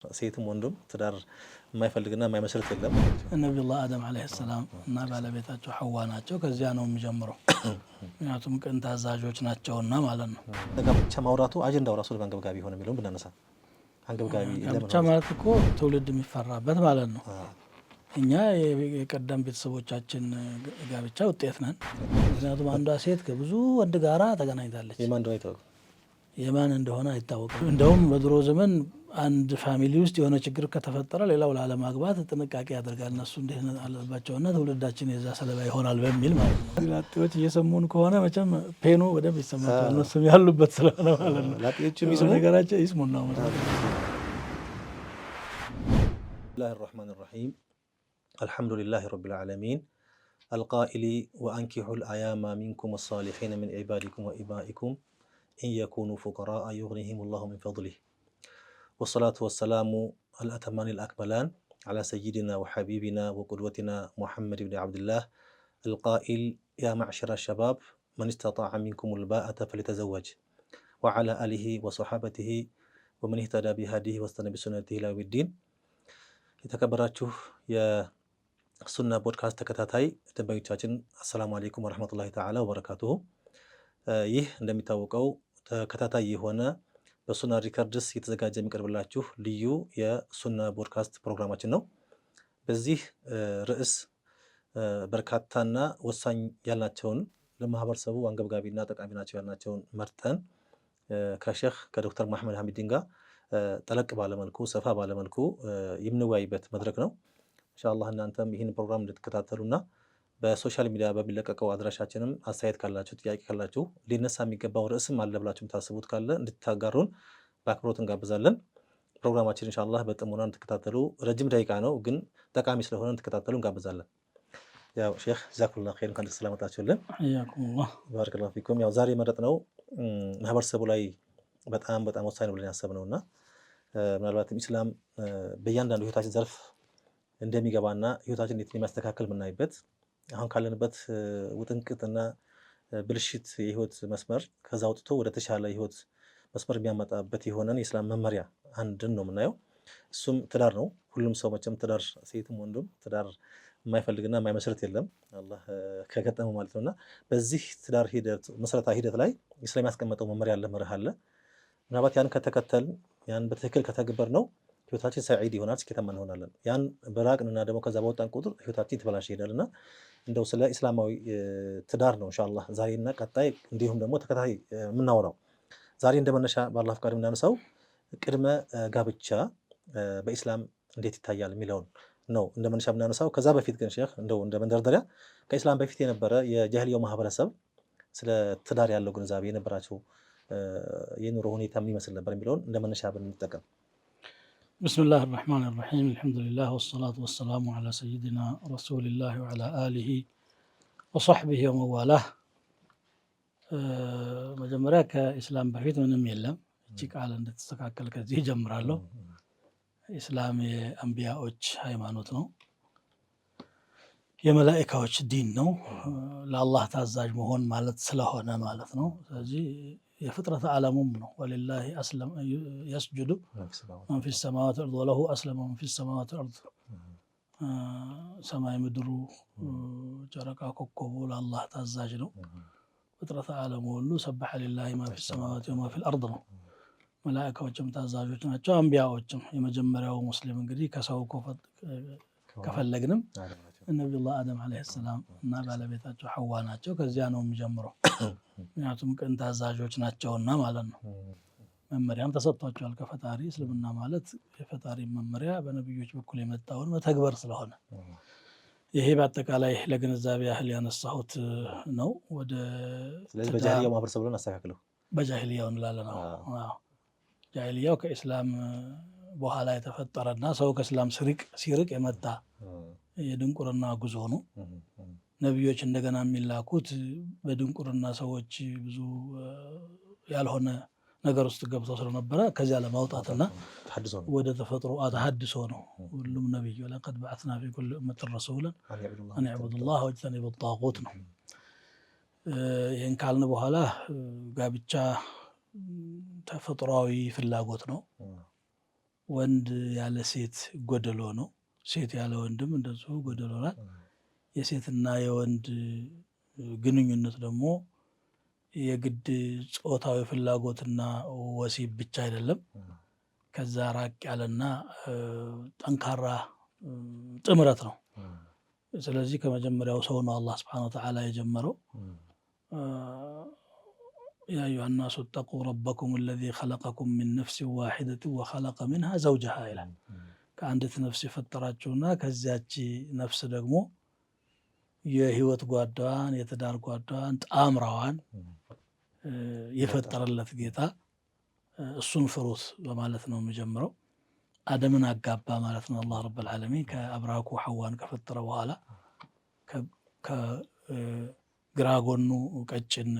ሴትም ወንድም ትዳር የማይፈልግና የማይመስረት የለም። ነቢዩላህ አደም አለይሂ ሰላም እና ባለቤታቸው ሐዋ ናቸው። ከዚያ ነው የሚጀምረው። ምክንያቱም ቅን ታዛዦች ናቸውና ማለት ነው። ጋብቻ ማውራቱ አጀንዳው ራሱ አንገብጋቢ ሆነ የሚለውን ብናነሳ አንገብጋቢ ጋብቻ ማለት እኮ ትውልድ የሚፈራበት ማለት ነው። እኛ የቀደም ቤተሰቦቻችን ጋብቻ ውጤት ነን። ምክንያቱም አንዷ ሴት ከብዙ ወንድ ጋራ ተገናኝታለች። የማን እንደሆነ አይታወቅም። እንደውም በድሮ ዘመን አንድ ፋሚሊ ውስጥ የሆነ ችግር ከተፈጠረ ሌላው ላለማግባት ጥንቃቄ ያደርጋል። እነሱ እንዲህ አለባቸውና ትውልዳችን የዛ ሰለባ ይሆናል በሚል ማለት ነው። ላጤዎች እየሰሙን ከሆነ መቼም ፔኑ በደንብ ይሰማቸዋል። እነሱም ያሉበት ስለሆነ ማለት ነው። ላጤዎች ነገራቸው ይስሙን ነው። ብስሚላሂ ረሕማኒ ረሒም አልሐምዱሊላሂ ረቢል ዓለሚን አልቃኢሊ ወአንኪሑል አያማ ሚንኩም ወሳሊሒነ ሚን ዒባዲኩም ወኢማኢኩም ኢን የኩኑ ፉቀራአ ዩግኒሂሙላሁ ሚን ፈድሊህ ወሰላቱ ወሰላሙ አልአተማኒ አልአክመላን ዓላ ሰይድና ወሐቢቢና ወቁድወቲና ሙሐመድ ብን ዓብድላህ አልቃኢል ያ ማዕሸረ ሸባብ መን ስተጣዐ ሚንኩሙል ባአተ ፈሊተዘወጅ ወዓላ አሊሂ ወሰሓበቲሂ ወመን ኢህተዳ ቢሃዲሂ ወስተነ ቢሱነቲሂ ኢላ የውሚዲን። የተከበራችሁ የሱና ፖድካስት ተከታታይ ደንበኞቻችን አሰላሙ አለይኩም ወረሕመቱላሂ ተዓላ ወበረካቱሁ። ይህ እንደሚታወቀው ተከታታይ የሆነ በሱና ሪከርድስ የተዘጋጀ የሚቀርብላችሁ ልዩ የሱና ፖድካስት ፕሮግራማችን ነው። በዚህ ርዕስ በርካታና ወሳኝ ያልናቸውን ለማህበረሰቡ አንገብጋቢና ጠቃሚ ናቸው ያልናቸውን መርጠን ከሼህ ከዶክተር መሐመድ ሐሚዲን ጋር ጠለቅ ባለመልኩ ሰፋ ባለመልኩ የምንወያይበት መድረክ ነው። ኢንሻአላህ እናንተም ይህን ፕሮግራም እንድትከታተሉና በሶሻል ሚዲያ በሚለቀቀው አድራሻችንም አስተያየት ካላችሁ ጥያቄ ካላችሁ ሊነሳ የሚገባው ርዕስም አለ ብላችሁ የምታስቡት ካለ እንድታጋሩን በአክብሮት እንጋብዛለን። ፕሮግራማችን ኢንሻአላህ በጥሞና እንድትከታተሉ ረጅም ደቂቃ ነው፣ ግን ጠቃሚ ስለሆነ እንድትከታተሉ እንጋብዛለን። ያው ሼህ ጀዛኩሙላህ ኸይር እንኳን ስለመጣችሁልን ሐያኩሙላህ ባረከላሁ ፊኩም። ያው ዛሬ የመረጥነው ማህበረሰቡ ላይ በጣም ወሳኝ ነው ብለን ያሰብነውና ምናልባትም ኢስላም በእያንዳንዱ ህይወታችን ዘርፍ እንደሚገባና ህይወታችን እንዴት የሚያስተካክል የምናይበት አሁን ካለንበት ውጥንቅጥና ብልሽት የህይወት መስመር ከዛ አውጥቶ ወደ ተሻለ ህይወት መስመር የሚያመጣበት የሆነን የእስላም መመሪያ አንድን ነው የምናየው። እሱም ትዳር ነው። ሁሉም ሰው መቼም ትዳር ሴትም ወንድም ትዳር የማይፈልግና የማይመስረት የለም አላህ ከገጠመው ማለት ነውና በዚህ ትዳር ሂደት መሰረታዊ ሂደት ላይ ኢስላም ያስቀመጠው መመሪያ አለ፣ መርህ አለ። ምናልባት ያን ከተከተልን ያን በትክክል ከተገበር ነው ህይወታችን ሰዒድ ይሆናል፣ ስኬታማ እንሆናለን። ያን በራቅንና ደግሞ ከዛ በወጣን ቁጥር ህይወታችን የተበላሸ ይሄዳልና እንደው ስለ እስላማዊ ትዳር ነው ኢንሻአላህ ዛሬና ቀጣይ እንዲሁም ደግሞ ተከታታይ የምናወራው። ዛሬ እንደመነሻ በአላህ ፍቃድ የምናነሳው ቅድመ ጋብቻ በኢስላም እንዴት ይታያል የሚለውን ነው እንደመነሻ የምናነሳው። ከዛ በፊት ግን ሼህ እንደው እንደ መንደርደሪያ ከኢስላም በፊት የነበረ የጃሂልያው ማህበረሰብ ስለ ትዳር ያለው ግንዛቤ የነበራቸው የኑሮ ሁኔታ ምን ይመስል ነበር የሚለውን እንደመነሻ ብንጠቀም። ብስሚላህ ራህማን ራሒም አልሐምዱሊላህ ወሰላቱ ወሰላሙ ዓላ ሰይድና ረሱሊላህ ወዓላ አሊሂ ወሰሕቢሂ ወመዋላህ። መጀመሪያ ከኢስላም በፊት ምንም የለም። እቺ ቃል እንድትስተካከል ከዚህ ይጀምራለሁ። ኢስላም የአንቢያዎች ሃይማኖት ነው፣ የመላኢካዎች ዲን ነው። ለአላህ ታዛዥ መሆን ማለት ስለሆነ ማለት ነው። ስለዚህ የፍጥረት ዓለሙም ነው። ወሊላሂ አስለም የስጁዱ መን ፊ ሰማዋት ወልአርድ ወለሁ አስለመ መን ፊ ሰማዋት ወልአርድ። ሰማይ ምድሩ፣ ጨረቃ ኮከቡ ለአላህ ታዛዥ ነው። ፍጥረት ዓለሙ ሁሉ ሰበሐ ሊላሂ ማ ፊ ሰማዋት ወማ ፊል አርድ ነው። መላኢካዎችም ታዛዦች ናቸው፣ አንቢያዎችም። የመጀመሪያው ሙስሊም እንግዲህ ከሰው ከፈለግንም ነቢዩላህ አደም አለይሂ ሰላም እና ባለቤታቸው ሐዋ ናቸው። ከዚያ ነው የሚጀምረው። ምክንያቱም ቅን ታዛዦች ናቸውና ማለት ነው። መመሪያም ተሰጥቷቸዋል ከፈጣሪ። እስልምና ማለት የፈጣሪ መመሪያ በነቢዮች በኩል የመጣውን መተግበር ስለሆነ ይሄ በአጠቃላይ ለግንዛቤ ያህል ያነሳሁት ነው። ወደ ስለዚህ በጃሂልያው ማህበረሰብ ብለን አስተካክለው በጃሂልያው እንላለን ነው። ጃሂልያው ከኢስላም በኋላ የተፈጠረና ሰው ከእስላም ሲርቅ የመጣ የድንቁርና ጉዞ ነው። ነቢዮች እንደገና የሚላኩት በድንቁርና ሰዎች ብዙ ያልሆነ ነገር ውስጥ ገብተው ስለነበረ ከዚያ ለማውጣትና ወደ ተፈጥሮ ተሐድሶ ነው። ሁሉም ነቢይ ወለቀድ በዐስና ፊ ኩሊ ኡመቲን ረሱላን አን ዕቡዱላህ ወጅተኒቡ ጣጉት ነው። ይህን ካልን በኋላ ጋብቻ ተፈጥሯዊ ፍላጎት ነው። ወንድ ያለ ሴት ጎደሎ ነው። ሴት ያለ ወንድም እንደዚሁ ጎደሎ ናት። የሴትና የወንድ ግንኙነት ደግሞ የግድ ጾታዊ ፍላጎትና ወሲብ ብቻ አይደለም። ከዛ ራቅ ያለና ጠንካራ ጥምረት ነው። ስለዚህ ከመጀመሪያው ሰው ነው አላህ ሱብሓነሁ ወተዓላ የጀመረው። ያ አዩሀ ናሱ እተቁ ረበኩም አለዚ ኸለቀኩም ሚን ነፍሲን ዋሒደትን ወኸለቀ ሚንሃ ዘውጀሃ ይላል። ከአንዲት ነፍስ የፈጠራችሁና ከዚያች ነፍስ ደግሞ የህይወት ጓዳዋን የትዳር ጓዳዋን ጣምራዋን የፈጠረለት ጌታ እሱን ፍሩት በማለት ነው የሚጀምረው። አደምን አጋባ ማለት ነው አላህ ረብል ዓለሚን ከአብራኩ ሐዋን ከፈጠረ በኋላ ከግራ ጎኑ ቀጭን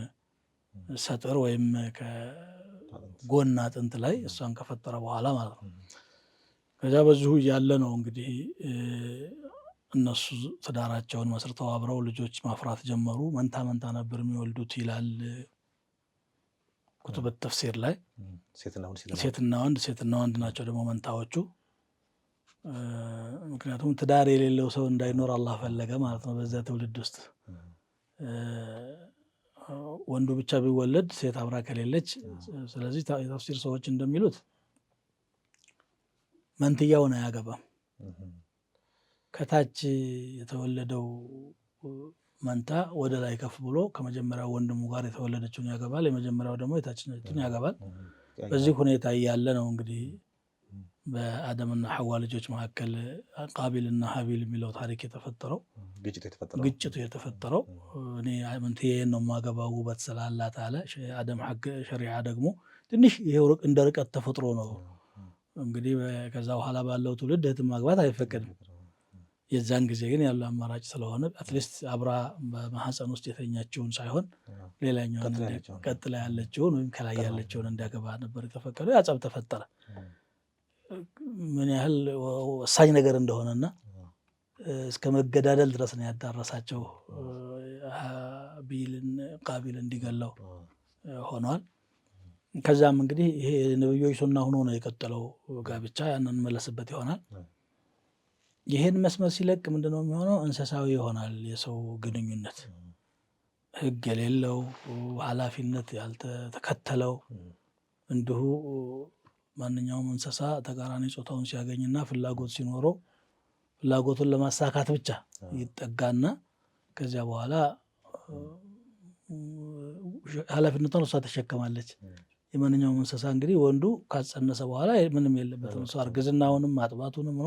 ሰጥር ወይም ከጎን አጥንት ላይ እሷን ከፈጠረ በኋላ ማለት ነው። ከዚያ በዚሁ እያለ ነው እንግዲህ እነሱ ትዳራቸውን መስርተው አብረው ልጆች ማፍራት ጀመሩ። መንታ መንታ ነበር የሚወልዱት ይላል ኩቱብ ተፍሲር ላይ። ሴትና ወንድ ናቸው ደግሞ መንታዎቹ። ምክንያቱም ትዳር የሌለው ሰው እንዳይኖር አላህ ፈለገ ማለት ነው በዚያ ትውልድ ውስጥ። ወንዱ ብቻ ቢወለድ ሴት አብራ ከሌለች፣ ስለዚህ የተፍሲር ሰዎች እንደሚሉት መንትያውን አያገባም። ከታች የተወለደው መንታ ወደ ላይ ከፍ ብሎ ከመጀመሪያው ወንድሙ ጋር የተወለደችውን ያገባል፣ የመጀመሪያው ደግሞ የታችኛቱን ያገባል። በዚህ ሁኔታ እያለ ነው እንግዲህ በአደምና ሐዋ ልጆች መካከል ቃቢልና ሀቢል የሚለው ታሪክ የተፈጠረው፣ ግጭቱ የተፈጠረው። እኔ መንትዬን ነው የማገባው ውበት ስላላት አለ። አደም ሐቅ ሸሪዓ ደግሞ ትንሽ ይሄ እንደ ርቀት ተፈጥሮ ነው እንግዲህ። ከዛ በኋላ ባለው ትውልድ እህትን ማግባት አይፈቀድም። የዛን ጊዜ ግን ያለው አማራጭ ስለሆነ አትሊስት አብራ በማህፀን ውስጥ የተኛችውን ሳይሆን ሌላኛውን ቀጥላ ያለችውን ወይም ከላይ ያለችውን እንዲያገባ ነበር የተፈቀደው። ያ ጸብ ተፈጠረ። ምን ያህል ወሳኝ ነገር እንደሆነና እስከ መገዳደል ድረስ ነው ያዳረሳቸው። ቃቢል እንዲገለው ሆኗል። ከዛም እንግዲህ ይሄ ነብዮች ሱና ሆኖ ነው የቀጠለው ጋብቻ። ያንን እንመለስበት ይሆናል። ይሄን መስመር ሲለቅ ምንድነው የሚሆነው? እንስሳዊ ይሆናል የሰው ግንኙነት፣ ህግ የሌለው ኃላፊነት ያልተከተለው። እንዲሁ ማንኛውም እንስሳ ተቃራኒ ጾታውን ሲያገኝና ፍላጎት ሲኖረው ፍላጎቱን ለማሳካት ብቻ ይጠጋና ከዚያ በኋላ ኃላፊነቷን እሷ ተሸከማለች። የማንኛውም እንስሳ እንግዲህ ወንዱ ካጸነሰ በኋላ ምንም የለበትም። እሷ እርግዝናውንም ማጥባቱንም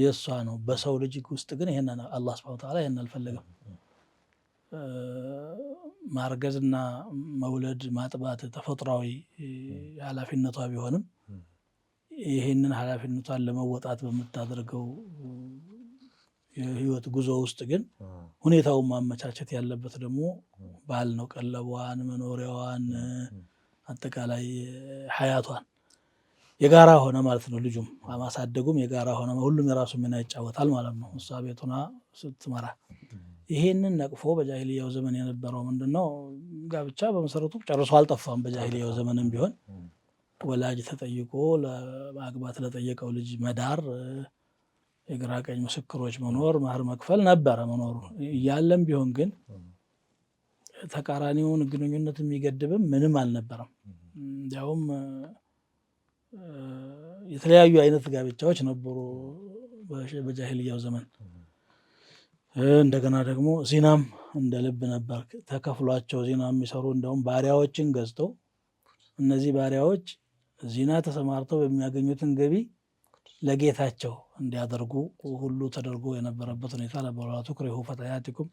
የእሷ ነው። በሰው ልጅ ውስጥ ግን ይሄን አላህ ሱብሓነሁ ወተዓላ ይሄን አልፈለገም። ማርገዝና መውለድ ማጥባት ተፈጥሯዊ ኃላፊነቷ ቢሆንም ይሄንን ኃላፊነቷን ለመወጣት በምታደርገው የህይወት ጉዞ ውስጥ ግን ሁኔታውን ማመቻቸት ያለበት ደግሞ ባል ነው። ቀለቧን፣ መኖሪያዋን፣ አጠቃላይ ሀያቷን የጋራ ሆነ ማለት ነው። ልጁም ማሳደጉም የጋራ ሆነ፣ ሁሉም የራሱ ሚና ይጫወታል ማለት ነው እሷ ቤቱና ስትመራ። ይሄንን ነቅፎ በጃሂልያው ዘመን የነበረው ምንድነው? ጋብቻ በመሰረቱ ጨርሶ አልጠፋም። በጃሂልያው ዘመንም ቢሆን ወላጅ ተጠይቆ ለማግባት ለጠየቀው ልጅ መዳር፣ የግራ ቀኝ ምስክሮች መኖር፣ ማህር መክፈል ነበረ መኖሩ እያለም ቢሆን ግን ተቃራኒውን ግንኙነት የሚገድብም ምንም አልነበረም። እንዲያውም የተለያዩ አይነት ጋብቻዎች ነበሩ በጃሂልያው ዘመን። እንደገና ደግሞ ዚናም እንደ ልብ ነበር ተከፍሏቸው ዚና የሚሰሩ። እንደውም ባሪያዎችን ገዝተው እነዚህ ባሪያዎች ዚና ተሰማርተው በሚያገኙትን ገቢ ለጌታቸው እንዲያደርጉ ሁሉ ተደርጎ የነበረበት ሁኔታ ነበር። ወላ ቱክሪሁ ፈተያቲኩም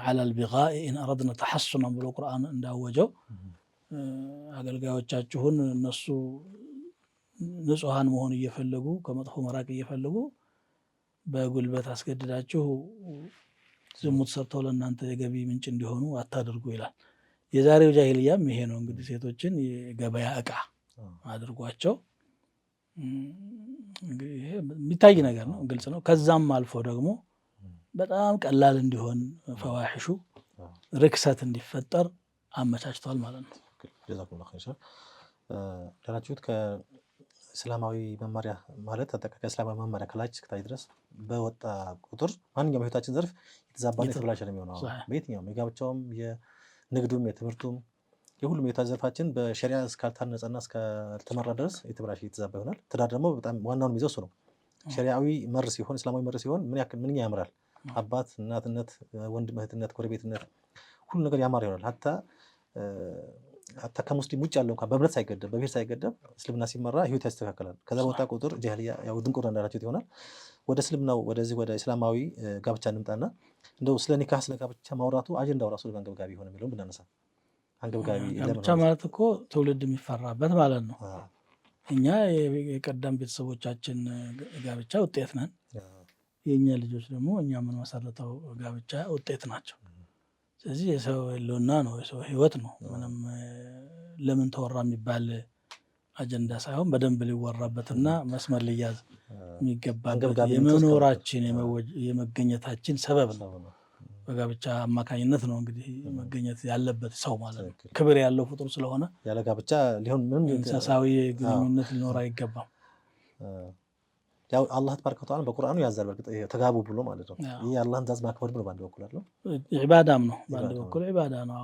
ዐለል ቢጋኢ ኢን አረድነ ተሐሱነን ብሎ ቁርአን እንዳወጀው አገልጋዮቻችሁን እነሱ ንጹሐን መሆን እየፈለጉ ከመጥፎ መራቅ እየፈለጉ በጉልበት አስገድዳችሁ ዝሙት ሰርተው ለእናንተ የገቢ ምንጭ እንዲሆኑ አታድርጉ ይላል። የዛሬው ጃሂልያም ይሄ ነው እንግዲህ። ሴቶችን የገበያ ዕቃ አድርጓቸው ይሄ የሚታይ ነገር ነው፣ ግልጽ ነው። ከዛም አልፎ ደግሞ በጣም ቀላል እንዲሆን ፈዋሒሹ ርክሰት እንዲፈጠር አመቻችተዋል ማለት ነው። ጀዛኩሙላሁ ኸይር። እንዳላችሁት እስላማዊ መመሪያ ማለት አጠቃላይ እስላማዊ መመሪያ ከላይ እስከታች ድረስ በወጣ ቁጥር ማንኛውም ህይወታችን ዘርፍ የተዛባና የተበላሸ ነው የሚሆነው። በየትኛውም የጋብቻውም፣ የንግዱም፣ የትምህርቱም የሁሉም ህይወታችን ዘርፋችን በሸሪዓ እስካልታነጸና እስካልተመራ ድረስ የተበላሸ የተዛባ ይሆናል። ትዳር ደግሞ በጣም ዋናውን የሚይዘው እሱ ነው። ሸሪዓዊ መር ሲሆን እስላማዊ መር ሲሆን ምንኛ ያምራል። አባት እናትነት፣ ወንድም እህትነት፣ ጎረቤትነት ሁሉ ነገር ያማር ይሆናል። ሀታ ከሙስሊም ውጭ ያለው እንኳን በእምነት ሳይገደብ በብሔር ሳይገደብ እስልምና ሲመራ ህይወት ያስተካከላል። ከዛ በወጣ ቁጥር ጃህልያ ያው ድንቁርና እንዳላቸው ይሆናል። ወደ እስልምናው ወደዚህ ወደ እስላማዊ ጋብቻ እንምጣና እንደው ስለ ኒካህ ስለ ጋብቻ ማውራቱ አጀንዳው ራሱ አንገብጋቢ ሆነ የሚለውን ብናነሳ አንገብጋቢ ጋብቻ ማለት እኮ ትውልድ የሚፈራበት ማለት ነው። እኛ የቀደም ቤተሰቦቻችን ጋብቻ ውጤት ነን። የእኛ ልጆች ደግሞ እኛ የምንመሰረተው ጋብቻ ውጤት ናቸው። ስለዚህ የሰው ህልውና ነው፣ የሰው ህይወት ነው። ምንም ለምን ተወራ የሚባል አጀንዳ ሳይሆን በደንብ ሊወራበትና መስመር ሊያዝ የሚገባበት የመኖራችን የመገኘታችን ሰበብ ነው። በጋብቻ አማካኝነት ነው እንግዲህ መገኘት ያለበት ሰው ማለት ነው። ክብር ያለው ፍጡር ስለሆነ ያለ ጋብቻ ሊሆን ምንም እንስሳዊ ግንኙነት ሊኖር አይገባም። ያው አላህ ተባረከ ወተዓላ በቁርአኑ ያዛል። በርግጥ ተጋቡ ብሎ ማለት ነው። ይሄ የአላህን ትእዛዝ ማክበር ብሎ በአንድ በኩል አይደለም ኢባዳም ነው፣ በአንድ በኩል ኢባዳ ነው።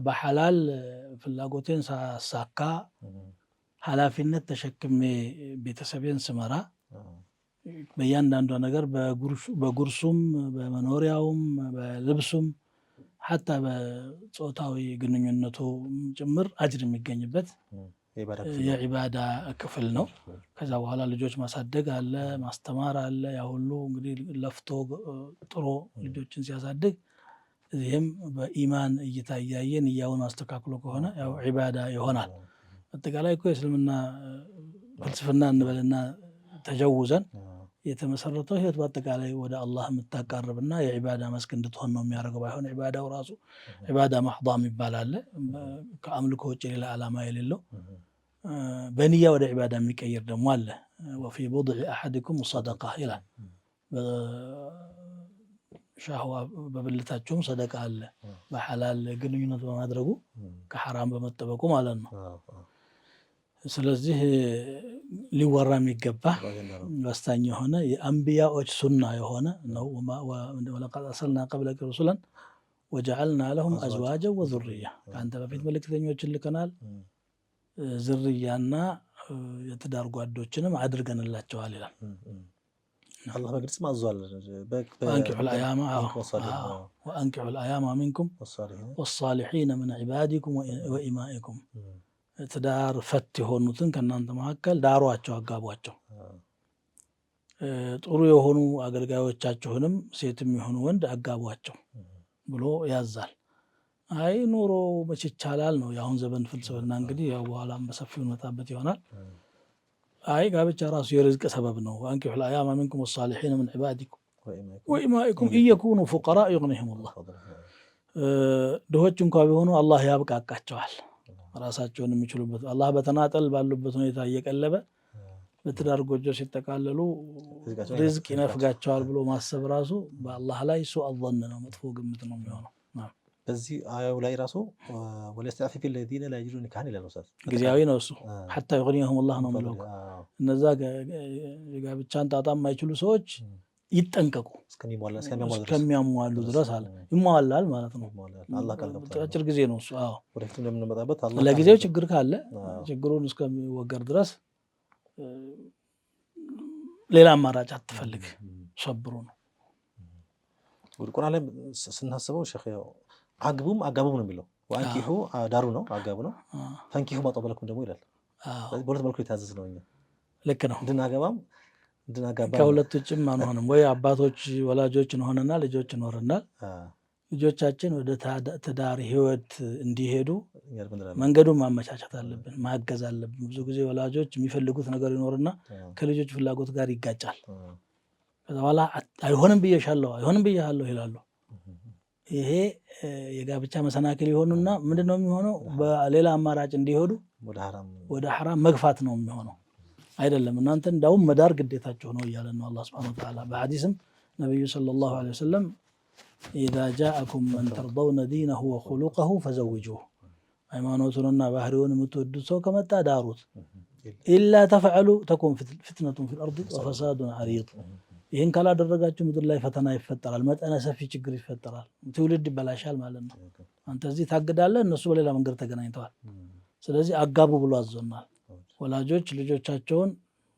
በሐላል ፍላጎቴን ሳሳካ ኃላፊነት ተሸክሜ ቤተሰቤን ስመራ በእያንዳንዷ ነገር በጉርሱም በመኖሪያውም በልብሱም ሐታ በጾታዊ ግንኙነቱ ጭምር አጅር የሚገኝበት የዒባዳ ክፍል ነው። ከዛ በኋላ ልጆች ማሳደግ አለ፣ ማስተማር አለ። ያ ሁሉ እንግዲህ ለፍቶ ጥሮ ልጆችን ሲያሳድግ ይህም በኢማን እይታ እያየን እያውን አስተካክሎ ከሆነ ያው ዒባዳ ይሆናል። አጠቃላይ እኮ የእስልምና ፍልስፍና እንበልና ተጀውዘን የተመሰረተው ህይወት በአጠቃላይ ወደ አላህ የምታቃርብና የዒባዳ መስክ እንድትሆን ነው የሚያደርገው። ባይሆን ዒባዳው ራሱ ዒባዳ ማሕዷ የሚባል አለ፣ ከአምልኮ ውጭ ሌላ ዓላማ የሌለው በንያ ወደ ዒባዳ የሚቀይር ደግሞ አለ። ወፊ ቡድዒ አሐዲኩም ሰደቃ ይላል። ሻህዋ በብልታቸውም ሰደቃ አለ፣ በሐላል ግንኙነት በማድረጉ ከሐራም በመጠበቁ ማለት ነው። ስለዚህ ሊወራ የሚገባ ወሳኝ የሆነ የአንቢያዎች ሱና የሆነ ነው። ወለቀድ አርሰልና ቀብለከ ሩሱለን ወጀዐልና ለሁም አዝዋጀን ወዙርያ፣ ከአንተ በፊት መልእክተኞችን ልከናል፣ ዝርያና የትዳር ጓዶችንም አድርገንላቸዋል ይላል። አላህ በግልጽ ማዟል። ወአንኪሑ ልአያማ ሚንኩም ወሳሊሒነ ምን ዒባዲኩም ወኢማኢኩም፣ ትዳር ፈት የሆኑትን ከእናንተ መካከል ዳሯቸው፣ አጋቧቸው። ጥሩ የሆኑ አገልጋዮቻችሁንም ሴትም የሆኑ ወንድ አጋቧቸው ብሎ ያዛል። አይ ኑሮ መቼ ይቻላል ነው የአሁን ዘመን ፍልስፍና። እንግዲህ ያው በኋላም በሰፊው እንመጣበት ይሆናል። አይ ጋብቻ ራሱ የርዝቅ ሰበብ ነው። ወአንኪሑ ልአያማ ሚንኩም ወሳሊሒነ ምን ዒባዲኩም ወኢማኢኩም ኢየኩኑ ፉቀራ ዩግኒሂሙላህ፣ ድሆች እንኳ ቢሆኑ አላህ ያብቃቃቸዋል ራሳቸውን የሚችሉበት። አላህ በተናጠል ባሉበት ሁኔታ እየቀለበ በትዳር ጎጆ ሲጠቃለሉ ሪዝቅ ይነፍጋቸዋል ብሎ ማሰብ ራሱ በአላህ ላይ ሱእ አዘን ነው፣ መጥፎ ግምት ነው የሚሆነው። በዚህ አያው ላይ ራሱ ወለስተዕፊፊ ለዚነ ላ የጅዱነ ኒካሐን ይላል። ጊዜያዊ ነው እሱ፣ ሐታ ዩግኒየሁሙላህ ነው የሚለው። እነዛ የጋብቻን ጣጣ የማይችሉ ሰዎች ይጠንቀቁ እስከሚያሟሉ ድረስ አለ። ይሟላል ማለት ነው፣ አጭር ጊዜ ነው እሱ። ለጊዜው ችግር ካለ ችግሩን እስከሚወገድ ድረስ ሌላ አማራጭ አትፈልግ፣ ሰብሩ ነው። ቁርአን ላይ ስናስበው ሼኽ አግቡም አጋቡም ነው የሚለው። ወአንኪሑ ዳሩ ነው አጋቡ ነው። ፈንኪሑ ማ ጧበ ለኩም ደግሞ ይላል። በሁለት መልኩ የታዘዝ ነው። እኛ ልክ ነው እንድናገባም እንድናጋባ ከሁለት ውጭም አንሆንም። ወይ አባቶች ወላጆች እንሆንና ልጆች ይኖርናል። ልጆቻችን ወደ ትዳር ህይወት እንዲሄዱ መንገዱን ማመቻቸት አለብን፣ ማገዝ አለብን። ብዙ ጊዜ ወላጆች የሚፈልጉት ነገር ይኖርና ከልጆች ፍላጎት ጋር ይጋጫል። ከዛ በኋላ አይሆንም ብዬሻለሁ ይላሉ። ይሄ የጋብቻ መሰናክል የሆኑና ምንድነው የሚሆነው? በሌላ አማራጭ እንዲሄዱ ወደ ሐራም መግፋት ነው የሚሆነው። አይደለም እናንተ እንዳውም መዳር ግዴታችሁ ነው እያለ ነው አላህ ሱብሓነሁ ወተዓላ። በሐዲስም ነብዩ ሰለላሁ ዐለይሂ ወሰለም ኢዛ ጃአኩም መን ተርደውነ ዲነሁ ወኹሉቀሁ ፈዘውጁሁ፣ ሃይማኖቱንና ባህሪውን የምትወዱት ሰው ከመጣ ዳሩት። ኢላ ተፍዐሉ ተኩን ፊትነቱን ፊል አርድ ወፈሳዱን ዐሪድ። ይህን ካላደረጋችሁ ምድር ላይ ፈተና ይፈጠራል፣ መጠነ ሰፊ ችግር ይፈጠራል፣ ትውልድ ይበላሻል ማለት ነው። አንተ እዚህ ታግዳለህ፣ እነሱ በሌላ መንገድ ተገናኝተዋል። ስለዚህ አጋቡ ብሎ አዞናል። ወላጆች ልጆቻቸውን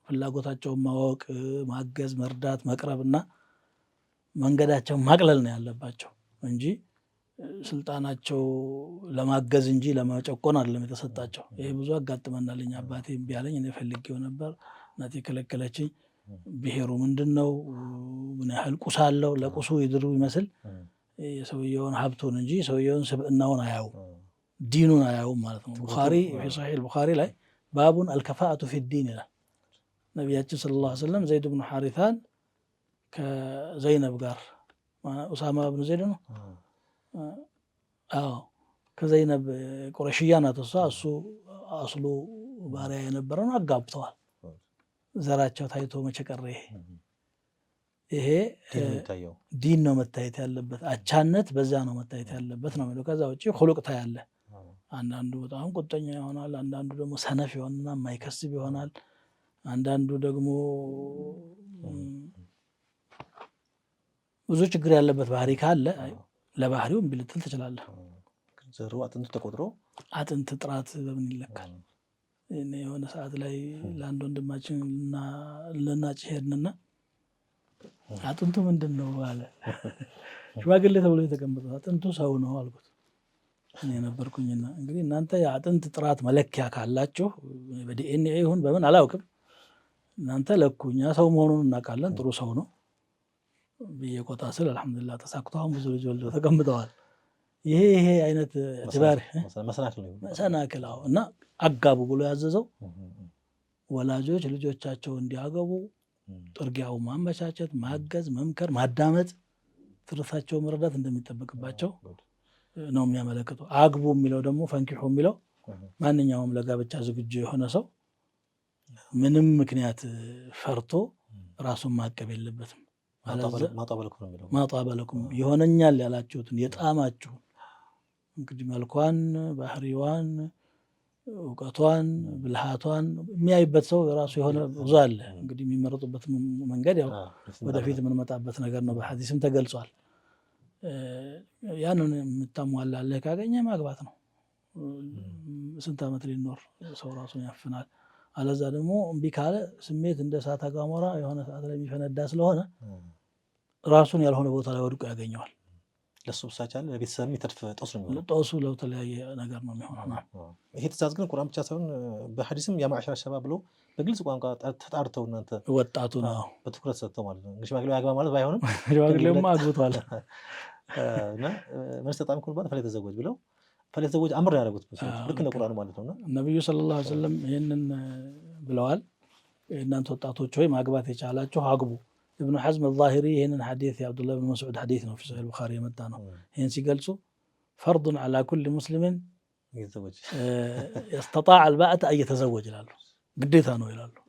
ፍላጎታቸውን ማወቅ፣ ማገዝ፣ መርዳት፣ መቅረብና መንገዳቸውን ማቅለል ነው ያለባቸው እንጂ ስልጣናቸው ለማገዝ እንጂ ለመጨቆን አይደለም የተሰጣቸው። ይሄ ብዙ አጋጥመናል። እኛ አባቴ እምቢ አለኝ፣ እኔ ፈልጌው ነበር፣ እናቴ ከለከለችኝ። ብሔሩ ምንድን ነው? ምን ያህል ቁስ አለው? ለቁሱ ይድሩ ይመስል የሰውየውን ሀብቱን እንጂ ሰውየውን ስብዕናውን አያዩ፣ ዲኑን አያዩም ማለት ነው። ቡኻሪ ሶሒህ ቡኻሪ ላይ ባቡን አልከፋአቱ ፊ ዲን ይላል። ነቢያችን ሰለላሁ ዐለይሂ ወሰለም ዘይድ ብኑ ሐሪታን ከዘይነብ ጋር ኡሳማ ብኑ ዘይድ ነው ከዘይነብ ቁረሽያ ናት እሷ፣ እሱ አስሉ ባሪያ የነበረውን አጋብተዋል። ዘራቸው ታይቶ መቼ ቀረ? ይሄ ዲን ነው መታየት ያለበት፣ አቻነት በዛ ነው መታየት ያለበት ነው የሚለው። ከዛ ውጭ ሁሉቅ ታያለ። አንዳንዱ በጣም ቁጠኛ ይሆናል፣ አንዳንዱ ደግሞ ሰነፍ ይሆንና የማይከስብ ይሆናል፣ አንዳንዱ ደግሞ ብዙ ችግር ያለበት ባህሪ ካለ ለባህሪው እምቢ ልትል ትችላለህ። ዘሩ አጥንቱ ተቆጥሮ አጥንት ጥራት በምን ይለካል? የሆነ ሰዓት ላይ ለአንድ ወንድማችን ልናጭ ሄድንና አጥንቱ ምንድን ነው አለ። ሽማግሌ ተብሎ የተቀመጠው አጥንቱ ሰው ነው አልኩት። እኔ ነበርኩኝና እንግዲህ እናንተ የአጥንት ጥራት መለኪያ ካላችሁ በዲኤንኤ ይሁን በምን አላውቅም፣ እናንተ ለኩ፣ እኛ ሰው መሆኑን እናውቃለን፣ ጥሩ ሰው ነው ብዬ ቆጣ ስል አልሐምዱሊላህ ተሳክቶ አሁን ብዙ ልጅ ወልደው ተቀምጠዋል። ይሄ አይነት ትባር መሰናክል እና አጋቡ ብሎ ያዘዘው ወላጆች ልጆቻቸው እንዲያገቡ ጥርጊያው ማመቻቸት፣ ማገዝ፣ መምከር፣ ማዳመጥ፣ ትርታቸው መረዳት እንደሚጠበቅባቸው ነው የሚያመለክተው። አግቡ የሚለው ደግሞ ፈንኪሑ የሚለው ማንኛውም ለጋብቻ ዝግጁ የሆነ ሰው ምንም ምክንያት ፈርቶ ራሱን ማቀብ የለበትም። ማጣበለኩም ይሆነኛል ያላችሁትን የጣማችሁ እንግዲህ መልኳን፣ ባህሪዋን፣ እውቀቷን፣ ብልሃቷን የሚያይበት ሰው የራሱ የሆነ ብዙ አለ። እንግዲህ የሚመረጡበት መንገድ ያው ወደፊት የምንመጣበት ነገር ነው፣ በሐዲስም ተገልጿል። ያንን የምታሟላለህ ካገኘ ማግባት ነው። ስንት ዓመት ሊኖር ሰው ራሱን ያፍናል። አለዛ ደግሞ እምቢ ካለ ስሜት እንደ እሳተ ገሞራ የሆነ ሰዓት ላይ የሚፈነዳ ስለሆነ ራሱን ያልሆነ ቦታ ላይ ወድቆ ያገኘዋል። ለሱ ብቻ ለቤተሰብ የሚተርፍ ጦስ ነው የሚሆነው። ጦሱ ለተለያየ ነገር ነው የሚሆነው። ይሄ ትእዛዝ ግን ቁርአን ብቻ ሳይሆን በሐዲስም ያ ማዕሸረ ሸባብ ብሎ በግልጽ ቋንቋ ተጣርተው እናንተ ወጣቱ ነው በትኩረት ሰጥተው ማለት ነው። ሽማግሌው ያግባ ማለት ባይሆንም ሽማግሌውማ አግብቷል እና ምን ተጣም ኩል ባለ ፈለተዘወጅ ብለው ፈለተዘወጅ አምር ያደረጉት ልክ እንደ ቁርአኑ ማለት ነውና ነብዩ ሰለላሁ ዐለይሂ ወሰለም ይሄንን ብለዋል። እናንተ ወጣቶች ሆይ ማግባት የቻላችሁ አግቡ። ابن حزم الظاهري هنا حديث عبد الله بن مسعود حديث في صحيح البخاري يمتانه هنا سيقلسوا فرض على كل مسلم يستطاع الباءة أن يتزوج لالو قديتها نو لالو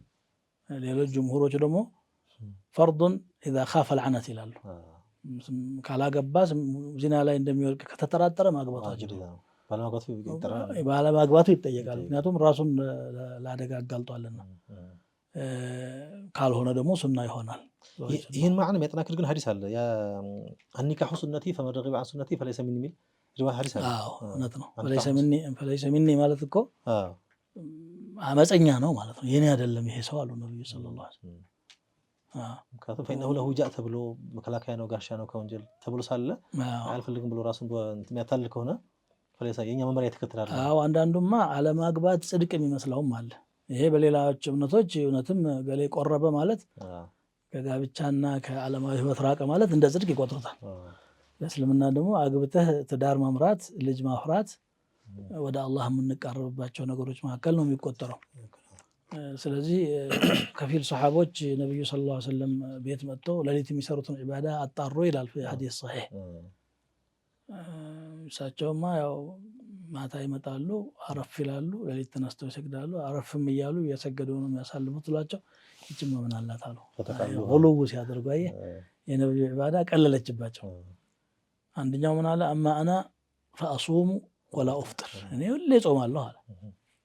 ليلو الجمهور وجدمو فرض إذا خاف العنت لالو كالا قباس زنا لا يندمي كتتراتر ما قبطها بالا ما قبطوا يتيقال ناتهم راسون لا دقاق قلطوا لنا ካልሆነ ደግሞ ሱና ይሆናል። ይህን ማዕና የሚያጠናክር ግን ሐዲስ አለ። ያ አኒካሁ ሱነቲ ፈመን ረጊበ ዐን ሱነቲ ፈለይሰ ሚኒ የሚል ሪዋያ ሐዲስ አለ። አዎ እውነት ነው። ፈለይሰ ሚኒ ማለት እኮ አመፀኛ ነው ማለት ነው። የኔ አይደለም ይሄ ሰው አሉ ነብዩ ሰለላሁ ዐለይሂ ወሰለም። ምክንያቱም ፈኢነሁ ለሁ ጃእ ተብሎ መከላከያ ነው ጋሻ ነው ከወንጀል ተብሎ ሳለ አልፈልግም ብሎ ራሱን የሚያታልል ከሆነ ፈለይሰ የኛ መመሪያ የተከተላል። አዎ አንዳንዱማ አለማግባት ጽድቅ የሚመስለውም አለ። ይሄ በሌላዎች እምነቶች እውነትም ገሌ ቆረበ ማለት ከጋብቻና ከዓለማዊ ህይወት ራቀ ማለት እንደ ጽድቅ ይቆጥሩታል። በእስልምና ደግሞ አግብተህ ትዳር መምራት፣ ልጅ ማፍራት ወደ አላህ የምንቃረብባቸው ነገሮች መካከል ነው የሚቆጠረው። ስለዚህ ከፊል ሰሓቦች ነብዩ ሰለላሁ ዐለይሂ ወሰለም ቤት መጥተው ሌሊት የሚሰሩትን ዒባዳ አጣሩ ይላል ሐዲስ ሶሒህ። እሳቸውማ ያው ማታ ይመጣሉ፣ አረፍ ይላሉ፣ ሌሊት ተነስተው ይሰግዳሉ። አረፍም እያሉ እየሰገዱ ነው የሚያሳልፉት ብሏቸው ይችም ምን አላት አሉ ሁሉው ሲያደርጉ አየህ የነብዩ ዒባዳ ቀለለችባቸው። አንደኛው ምን አለ አማ አና ፈአሱሙ ወላ ኡፍጥር፣ እኔ ሁሌ ጾማለሁ አለ፣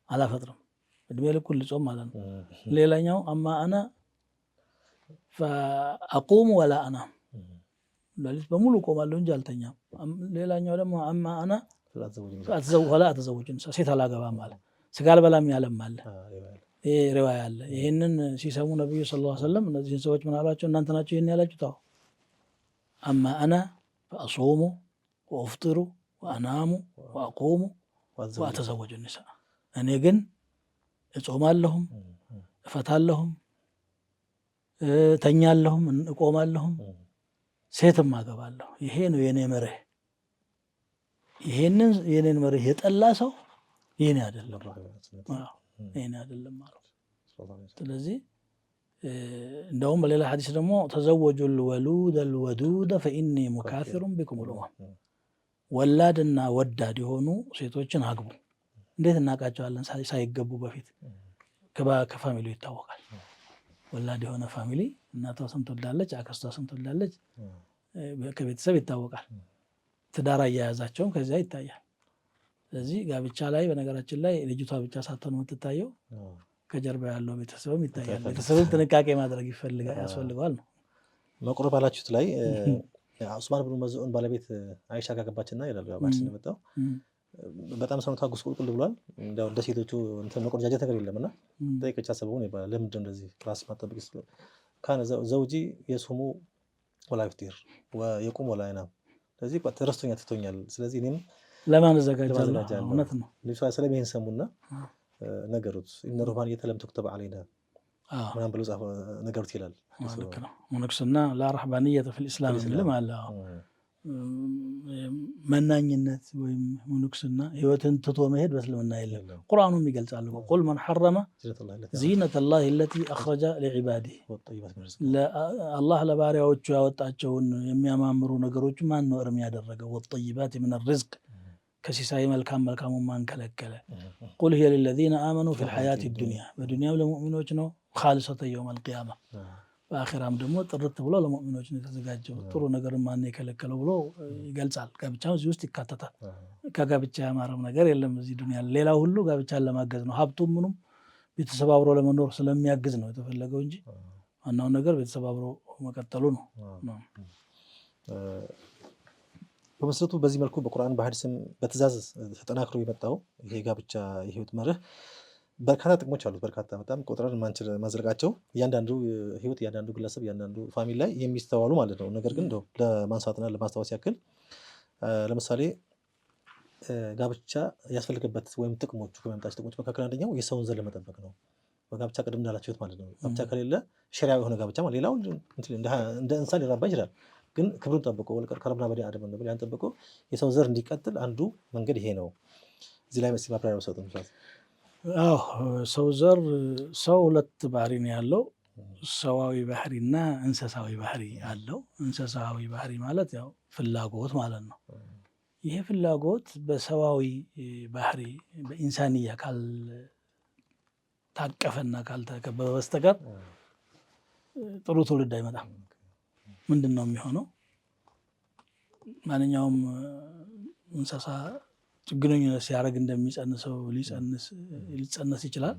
አላፈጥርም። እድሜ ልኩን ሊጾም ማለት ነው። ሌላኛው አማ አና ፈአቁሙ ወላ አናም ሌሊት በሙሉ ቆማለሁ እንጂ አልተኛም። ሌላኛው ደግሞ አማ አና ወላ አተዘውጅ ኒሳ ሴት አላገባም አለ። ስጋ አልበላም ያለም አለ። ይሄ ሪዋያ አለ። ይህንን ሲሰሙ ነብዩ ሰለላሁ ዐለይሂ ወሰለም እነዚህን ሰዎች ምን አሏቸው? እናንተ ናቸው ይህን ያላችሁት? አዎ። አማ አና ፈአሱሙ ወአፍጢሩ ወአናሙ ወአቁሙ ወአተዘወጁ ኒሳ፣ እኔ ግን እጾማለሁም እፈታለሁም ተኛለሁም እቆማለሁም ሴትም አገባለሁ። ይሄ ነው የኔ መርህ። ይሄንን የኔን መርህ የጠላ ሰው የኔ አይደለም፣ የኔ አይደለም ማለት። ስለዚህ እንደውም በሌላ ሐዲስ ደግሞ ተዘወጁል ወሉደል ወዱደ ፈኢኒ ሙካፊሩን ቢኩም ልኡመም፣ ወላድና ወዳድ የሆኑ ሴቶችን አግቡ። እንዴት እናውቃቸዋለን? ሳይገቡ በፊት ከፋሚሊው ይታወቃል። ወላድ የሆነ ፋሚሊ እናቷ ስንት ትወልዳለች፣ አክስቷ ስንት ትወልዳለች፣ ከቤተሰብ ይታወቃል። ትዳር አያያዛቸውም ከዚያ ይታያል። ስለዚህ ጋብቻ ላይ በነገራችን ላይ ልጅቷ ብቻ ሳትሆን የምትታየው ከጀርባ ያለው ቤተሰብም ይታያል። ቤተሰብም ጥንቃቄ ማድረግ ያስፈልገዋል ነው። መቁረብ ባላችሁት ላይ ዑስማን ብኑ መዝዑን ባለቤት አይሻ ካገባችና ይላሉ አዲስ ነው የመጣው። በጣም ሰውነቷ ጉስቁልቁል ብሏል። እንደው እንደ ሴቶቹ እንትን መቆርጃጀት ነገር የለምና ጠይቀች አሰበው ነው ይባላል። ለምንድን እንደዚህ ራስ ማጠበቅ ይስሉ ካነ ዘውጂ የሱሙ ወላ ይፍጢር ወየቁም ወላ ይናም። ስለዚህ ተረስቶኛ ትቶኛል። ስለዚህ እኔም ለማን ዘጋጃለሁ? እውነት ነው። ልጅቷ ስለሚሄን ሰሙና ነገሩት። ኢነ ሩህባንየተ ለም ትክተብ ዐለይና ምናምን ብለው ነገሩት ይላል። ልክ ነው። ሙንክስና ላ ረህባንየተ ፊል ኢስላም የሚልም አለ። መናኝነት ወይም ሙንክስና ህይወትን ትቶ መሄድ በእስልምና የለም። ቁርአኑም ይገልጻል። ቁል መን ሐረመ ዚነተላሂ አለቲ አኽረጀ ሊዒባዲህ፣ አላህ ለባሪያዎቹ ያወጣቸውን የሚያማምሩ ነገሮች ማን ነው እርም ያደረገው? ወጠይባት ሚነ ሪዝቅ፣ ከሲሳይ መልካም መልካሙን ማን ከለከለ? ቁል ሂየ ሊለዚነ አመኑ ፊል ሐያቲ ዱንያ፣ በዱንያም ለሙእሚኖች ነው። ኻሊሰተ የውመል ቂያማ፣ በአኺራም ደግሞ ጥርት ብሎ ለሙእሚኖች ነው የተዘጋጀው። ጥሩ ነገር ማን የከለከለው ብሎ ይገልጻል። ጋብቻው እዚህ ውስጥ ይካተታል። ከጋብቻ ያማረም ነገር የለም እዚህ ዱንያ። ሌላው ሁሉ ጋብቻን ለማገዝ ነው። ሀብቱም ምኑም ቤተሰብ አብሮ ለመኖር ስለሚያግዝ ነው የተፈለገው እንጂ ዋናው ነገር ቤተሰብ አብሮ መቀጠሉ ነው። በመሰረቱ በዚህ መልኩ በቁርአን በሐዲስም በትእዛዝ ተጠናክሮ የመጣው ይሄ ጋብቻ የህይወት መርህ በርካታ ጥቅሞች አሉት። በርካታ በጣም ቁጥረን ማንችል ማዘርጋቸው እያንዳንዱ ህይወት እያንዳንዱ ግለሰብ እያንዳንዱ ፋሚሊ ላይ የሚስተዋሉ ማለት ነው። ነገር ግን እንደው ለማንሳትና ለማስታወስ ያክል ለምሳሌ ጋብቻ ያስፈልግበት ወይም ጥቅሞቹ ከመምጣት ጥቅሞች መካከል አንደኛው የሰውን ዘር ለመጠበቅ ነው። በጋብቻ ቅድም እንዳላችሁት ማለት ነው። ጋብቻ ከሌለ ሸሪዓዊ የሆነ ጋብቻ ማለት ሌላው እንደ እንስሳ ሊራባ ይችላል። ግን ክብሩን ጠብቆ ወልቀድ ከረምና በኒ አደም ነው ያን ጠብቆ የሰው ዘር እንዲቀጥል አንዱ መንገድ ይሄ ነው። እዚህ ላይ መስማት ማብራሪያ ወሰዱ ነው። አዎ ሰው ዘር ሰው ሁለት ባህሪ ነው ያለው። ሰዋዊ ባህሪና እንስሳዊ ባህሪ አለው። እንስሳዊ ባህሪ ማለት ያው ፍላጎት ማለት ነው። ይሄ ፍላጎት በሰዋዊ ባህሪ በኢንሳንያ ካልታቀፈና ካልተከበበ በስተቀር ጥሩ ትውልድ አይመጣም። ምንድን ነው የሚሆነው? ማንኛውም እንስሳ ግንኙነት ሲያደርግ እንደሚጸንሰው ሊጸነስ ይችላል።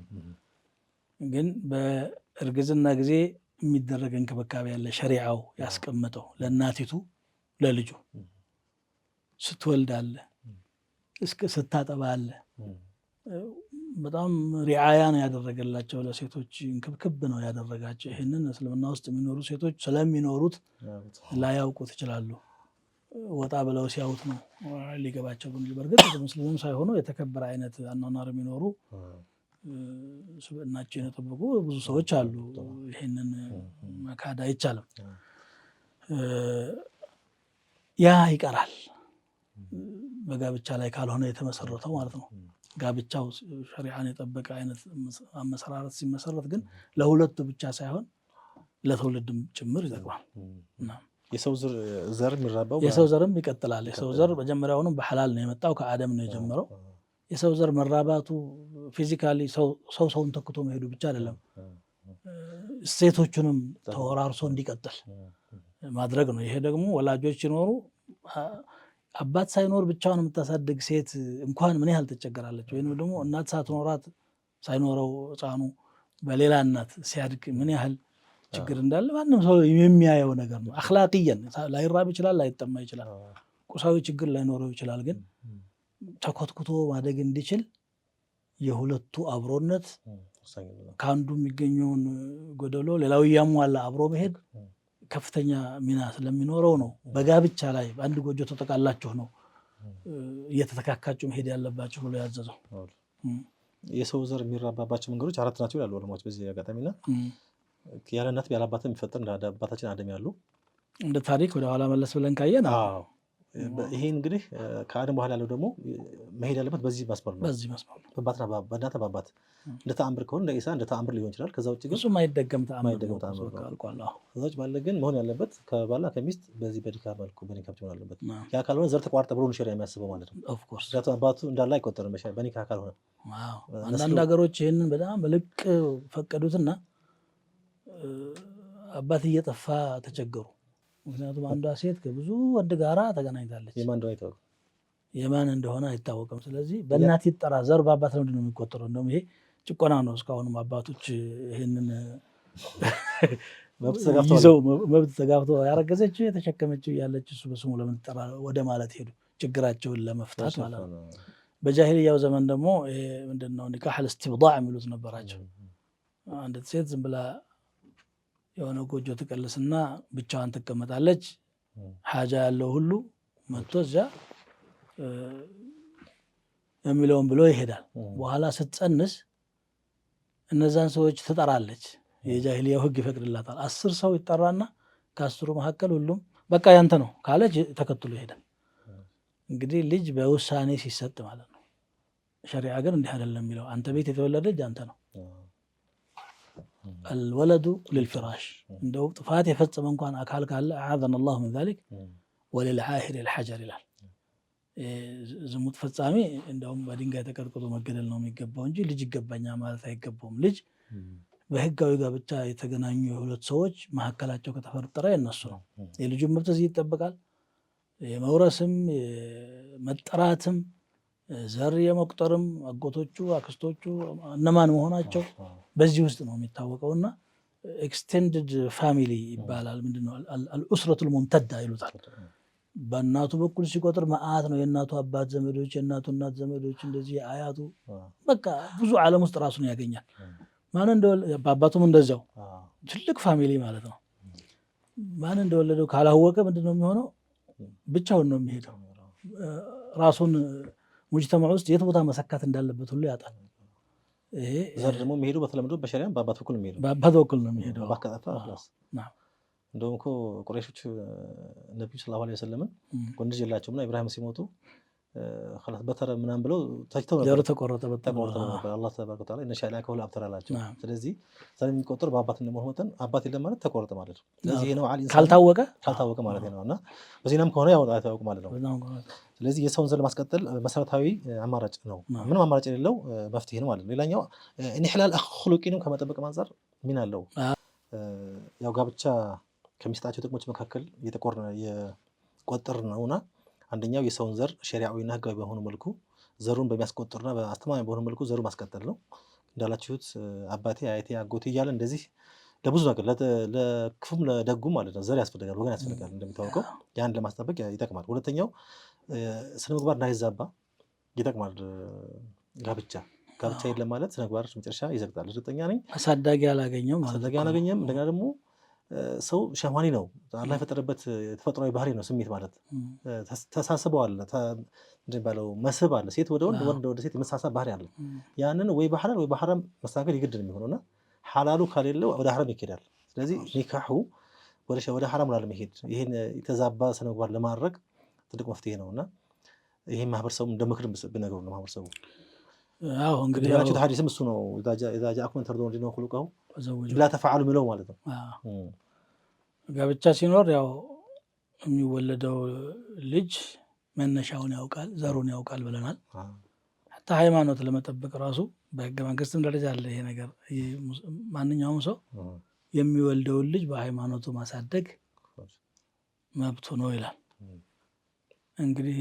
ግን በእርግዝና ጊዜ የሚደረግ እንክብካቤ ያለ ሸሪዓው ያስቀመጠው ለእናቲቱ ለልጁ ስትወልድ አለ፣ ስታጠባ አለ። በጣም ሪዓያ ነው ያደረገላቸው። ለሴቶች እንክብክብ ነው ያደረጋቸው። ይህንን እስልምና ውስጥ የሚኖሩ ሴቶች ስለሚኖሩት ላያውቁት ይችላሉ። ወጣ ብለው ሲያዩት ነው ሊገባቸው። በእርግጥ ሙስሊምም ሳይሆኑ የተከበረ አይነት አኗኗር የሚኖሩ ስብዕናቸውን የጠበቁ ብዙ ሰዎች አሉ። ይህንን መካድ አይቻልም። ያ ይቀራል በጋብቻ ላይ ካልሆነ የተመሰረተው ማለት ነው። ጋብቻው ሸሪዓን የጠበቀ አይነት አመሰራረት ሲመሰረት ግን ለሁለቱ ብቻ ሳይሆን ለትውልድም ጭምር ይጠቅማል። የሰው ዘር የሚራባው የሰው ዘርም ይቀጥላል። የሰው ዘር መጀመሪያውንም በሐላል ነው የመጣው፣ ከአደም ነው የጀመረው። የሰው ዘር መራባቱ ፊዚካሊ ሰውን ተክቶ መሄዱ ብቻ አይደለም፣ እሴቶቹንም ተወራርሶ እንዲቀጥል ማድረግ ነው። ይሄ ደግሞ ወላጆች ሲኖሩ አባት ሳይኖር ብቻውን የምታሳድግ ሴት እንኳን ምን ያህል ትቸገራለች። ወይም ደግሞ እናት ሳትኖራት ሳይኖረው ህፃኑ በሌላ እናት ሲያድግ ምን ያህል ችግር እንዳለ ማንም ሰው የሚያየው ነገር ነው። አኽላቅየን ላይራብ ይችላል፣ ላይጠማ ይችላል፣ ቁሳዊ ችግር ላይኖረው ይችላል። ግን ተኮትኩቶ ማደግ እንዲችል የሁለቱ አብሮነት ከአንዱ የሚገኘውን ጎደሎ ሌላው እያሟላ አብሮ መሄድ ከፍተኛ ሚና ስለሚኖረው ነው። በጋብቻ ላይ በአንድ ጎጆ ተጠቃላችሁ ነው እየተተካካችሁ መሄድ ያለባችሁ ብሎ ያዘዘው። የሰው ዘር የሚራባባቸው መንገዶች 4 ናቸው ይላሉ ዑለማዎች በዚህ አጋጣሚና ያለ እናት ያለ አባት የሚፈጠር እንደ አባታችን አደም ያሉ እንደ ታሪክ ወደ ኋላ መለስ ብለን ካየን ይሄ እንግዲህ ከአደም በኋላ ያለው ደግሞ መሄድ ያለበት በዚህ መስመር ነው። በዚህ መስመር በእናት በአባት እንደ ተአምር ከሆነ እንደ ኢሳ እንደ ተአምር ሊሆን ይችላል። ከዛ ውጭ ግን እሱ ማይደገም ተአምር ነው። ከዛ ውጭ ባለ ግን መሆን ያለበት ከባላ ከሚስት በዚህ በኒካህ መልኩ በኒካህ መሆን አለበት። ያ ካልሆነ ዘር ተቋርጠ ብሎ ሸሪዓ የሚያስበው ማለት ነው። ኦፍ ኮርስ ምክንያቱም አባቱ እንዳለ አይቆጠርም በኒካህ ካልሆነ። አንዳንድ ሀገሮች ይህንን በጣም በልቅ ፈቀዱትና አባት እየጠፋ ተቸገሩ። ምክንያቱም አንዷ ሴት ከብዙ ወንድ ጋራ ተገናኝታለች። የማን እንደሆነ አይታወቅም። ስለዚህ በእናት ይጠራ ዘር በአባት ነው የሚቆጠረው። እንደውም ይሄ ጭቆና ነው። እስካሁንም አባቶች ይህንን ይዘው መብት ተጋብቶ ያረገዘችው የተሸከመችው ያለች እሱ በስሙ ለምን ትጠራ ወደ ማለት ሄዱ፣ ችግራቸውን ለመፍታት ማለት ነው። በጃሂልያው ዘመን ደግሞ ምንድነው ኒካህ ኢስቲብዳዕ የሚሉት ነበራቸው። አንዲት ሴት ዝም ብላ የሆነ ጎጆ ትቀልስና ብቻዋን ትቀመጣለች። ሐጃ ያለው ሁሉ መጥቶ እዚያ የሚለውን ብሎ ይሄዳል። በኋላ ስትጸንስ እነዛን ሰዎች ትጠራለች። የጃሂልያው ሕግ ይፈቅድላታል። 10 ሰው ይጠራና ከ10ሩ መካከል ሁሉም በቃ ያንተ ነው ካለች ተከትሎ ይሄዳል። እንግዲህ ልጅ በውሳኔ ሲሰጥ ማለት ነው። ሸሪዓ ግን እንዲህ አይደለም የሚለው አንተ ቤት የተወለደ ልጅ አንተ ነው። አልወለዱ ሊልፍራሽ እንደው ጥፋት የፈጸመ እንኳን አካል ካለ አዓዘነ አላሁ ሚን ዛሊክ ወሊልዓሂር አልሐጀር ይላል። ዝሙት ፈጻሚ እንደውም በድንጋይ ተቀጥቅጦ መገደል ነው የሚገባው እንጂ ልጅ ይገባኛል ማለት አይገባውም። ልጅ በህጋዊ ጋብቻ የተገናኙ የሁለት ሰዎች መካከላቸው ከተፈጠረ የነሱ ነው። የልጁን መብት እዚህ ይጠበቃል። የመውረስም መጠራትም ዘር የመቁጠርም አጎቶቹ አክስቶቹ እነማን መሆናቸው በዚህ ውስጥ ነው የሚታወቀውና ኤክስቴንድድ ፋሚሊ ይባላል። ምንድነው አልኡስረቱል ሙምተዳ ይሉታል። በእናቱ በኩል ሲቆጥር መዓት ነው። የእናቱ አባት ዘመዶች፣ የእናቱ እናት ዘመዶች፣ እንደዚህ አያቱ በቃ ብዙ ዓለም ውስጥ ራሱን ያገኛል። ማን እንደወለደ በአባቱም እንደዛው ትልቅ ፋሚሊ ማለት ነው። ማን እንደወለደው ካላወቀ ምንድነው የሚሆነው? ብቻውን ነው የሚሄደው። ራሱን ሙጅተማዕ ውስጥ የት ቦታ መሰካት እንዳለበት ሁሉ ያጣል። ይሄ ዘር ደግሞ የሚሄደው በተለምዶ በሸሪዓ በአባት በኩል የሚሄደው በአባት በኩል ነው የሚሄደው። እንደውም እኮ ቁረይሾች ነብዩ ሰለላሁ ዐለይሂ ወሰለም ወንድ ልጅ የላቸውምና ኢብራሂም ሲሞቱ خلاص በተረ ምናምን ብለው ታጭተው ነበር። ዘር ተቆረጠ ነበር። አላህ ተባረከ ወተዓላ እነ ሻኢላ ከሁሉ አብተር አላቸው። ስለዚህ ዘር የሚቆጠር በአባት እንደመሆኑ መጠን አባት የለም ማለት ተቆረጠ ማለት ነው። ስለዚህ ነው አሊ ካልታወቀ ማለት ነውና በዚህናም ከሆነ ያው አይታወቅ ማለት ነው። ስለዚህ የሰውን ዘር ማስቀጠል መሰረታዊ አማራጭ ነው። ምንም አማራጭ የሌለው መፍትሄ ነው ማለት ነው። ሌላኛው ኢንሂላል አኽሉቂንም ከመጠበቅ አንፃር ምን አለው? ያው ጋብቻ ከሚስጣቸው ጥቅሞች መካከል የቆጠር ነውና አንደኛው የሰውን ዘር ሸሪዓዊና ህጋዊ በሆነ መልኩ ዘሩን በሚያስቆጥርና በአስተማማኝ በሆነ መልኩ ዘሩ ማስቀጠል ነው። እንዳላችሁት አባቴ፣ አያቴ፣ አጎቴ እያለ እንደዚህ ለብዙ ነገር ለክፉም ለደጉም ማለት ነው ዘር ያስፈልጋል፣ ወገን ያስፈልጋል። እንደሚታወቀው ያን ለማስጠበቅ ይጠቅማል። ሁለተኛው ስነ ምግባር እንዳይዛባ ይጠቅማል። ጋብቻ የለም ማለት ስነ ምግባር መጨረሻ ይዘግጣል። እርግጠኛ ነኝ አሳዳጊ አላገኘም። እንደገና ደግሞ ሰው ሸማኒ ነው። አላህ የፈጠረበት ተፈጥሯዊ ባህሪ ነው። ስሜት ማለት ተሳስበዋል እንደሚባለው መስህብ አለ። ሴት ወደ ወንድ፣ ወንድ ወደ ሴት የመሳሳብ ባህሪ አለ። ያንን ወይ በሐላል ወይ በሐራም መስተናገድ ይግድ ነው የሚሆነውና ሐላሉ ከሌለው ወደ ሐራም ይኬዳል። ስለዚህ ኒካሑ ወደ ሐራም ላለመሄድ ይሄን የተዛባ ስነ ምግባር ለማድረግ ትልቅ መፍትሄ ነውና ይሄን ማህበረሰቡ እንደ ምክር ብነግሩ ነው ማህበረሰቡ። አዎ እንግዲህ ያቺ ሐዲስም እሱ ነው ኢዛ ጃአኩም ተርዶን ዲነሁ ኹሉቀሁ ላ ተፈዓሉ የሚለው ማለት ነው። ጋብቻ ሲኖር ያው የሚወለደው ልጅ መነሻውን ያውቃል፣ ዘሩን ያውቃል ብለናል። ሐታ ሃይማኖት ለመጠበቅ ራሱ በህገ መንግስትም ደረጃ አለ ይሄ ነገር። ማንኛውም ሰው የሚወልደውን ልጅ በሃይማኖቱ ማሳደግ መብቱ ነው ይላል። እንግዲህ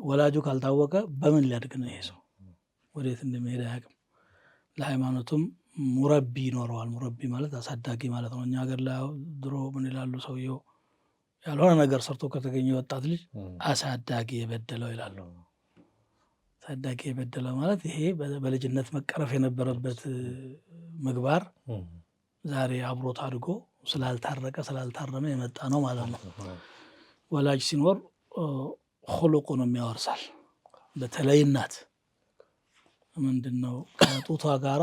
ወላጁ ካልታወቀ በምን ሊያድግ ነው ይሄ ሰው? ወዴት እንደሚሄድ አያውቅም። ለሃይማኖቱም ሙረቢ ይኖረዋል። ሙረቢ ማለት አሳዳጊ ማለት ነው። እኛ ሀገር ላይ ድሮ ምን ይላሉ? ሰውየው ያልሆነ ነገር ሰርቶ ከተገኘ ወጣት ልጅ አሳዳጊ የበደለው ይላሉ። አሳዳጊ የበደለው ማለት ይሄ በልጅነት መቀረፍ የነበረበት ምግባር ዛሬ አብሮት አድጎ ስላልታረቀ ስላልታረመ የመጣ ነው ማለት ነው። ወላጅ ሲኖር ኹሉቁንም ያወርሳል። በተለይ እናት ምንድነው ከጡቷ ጋራ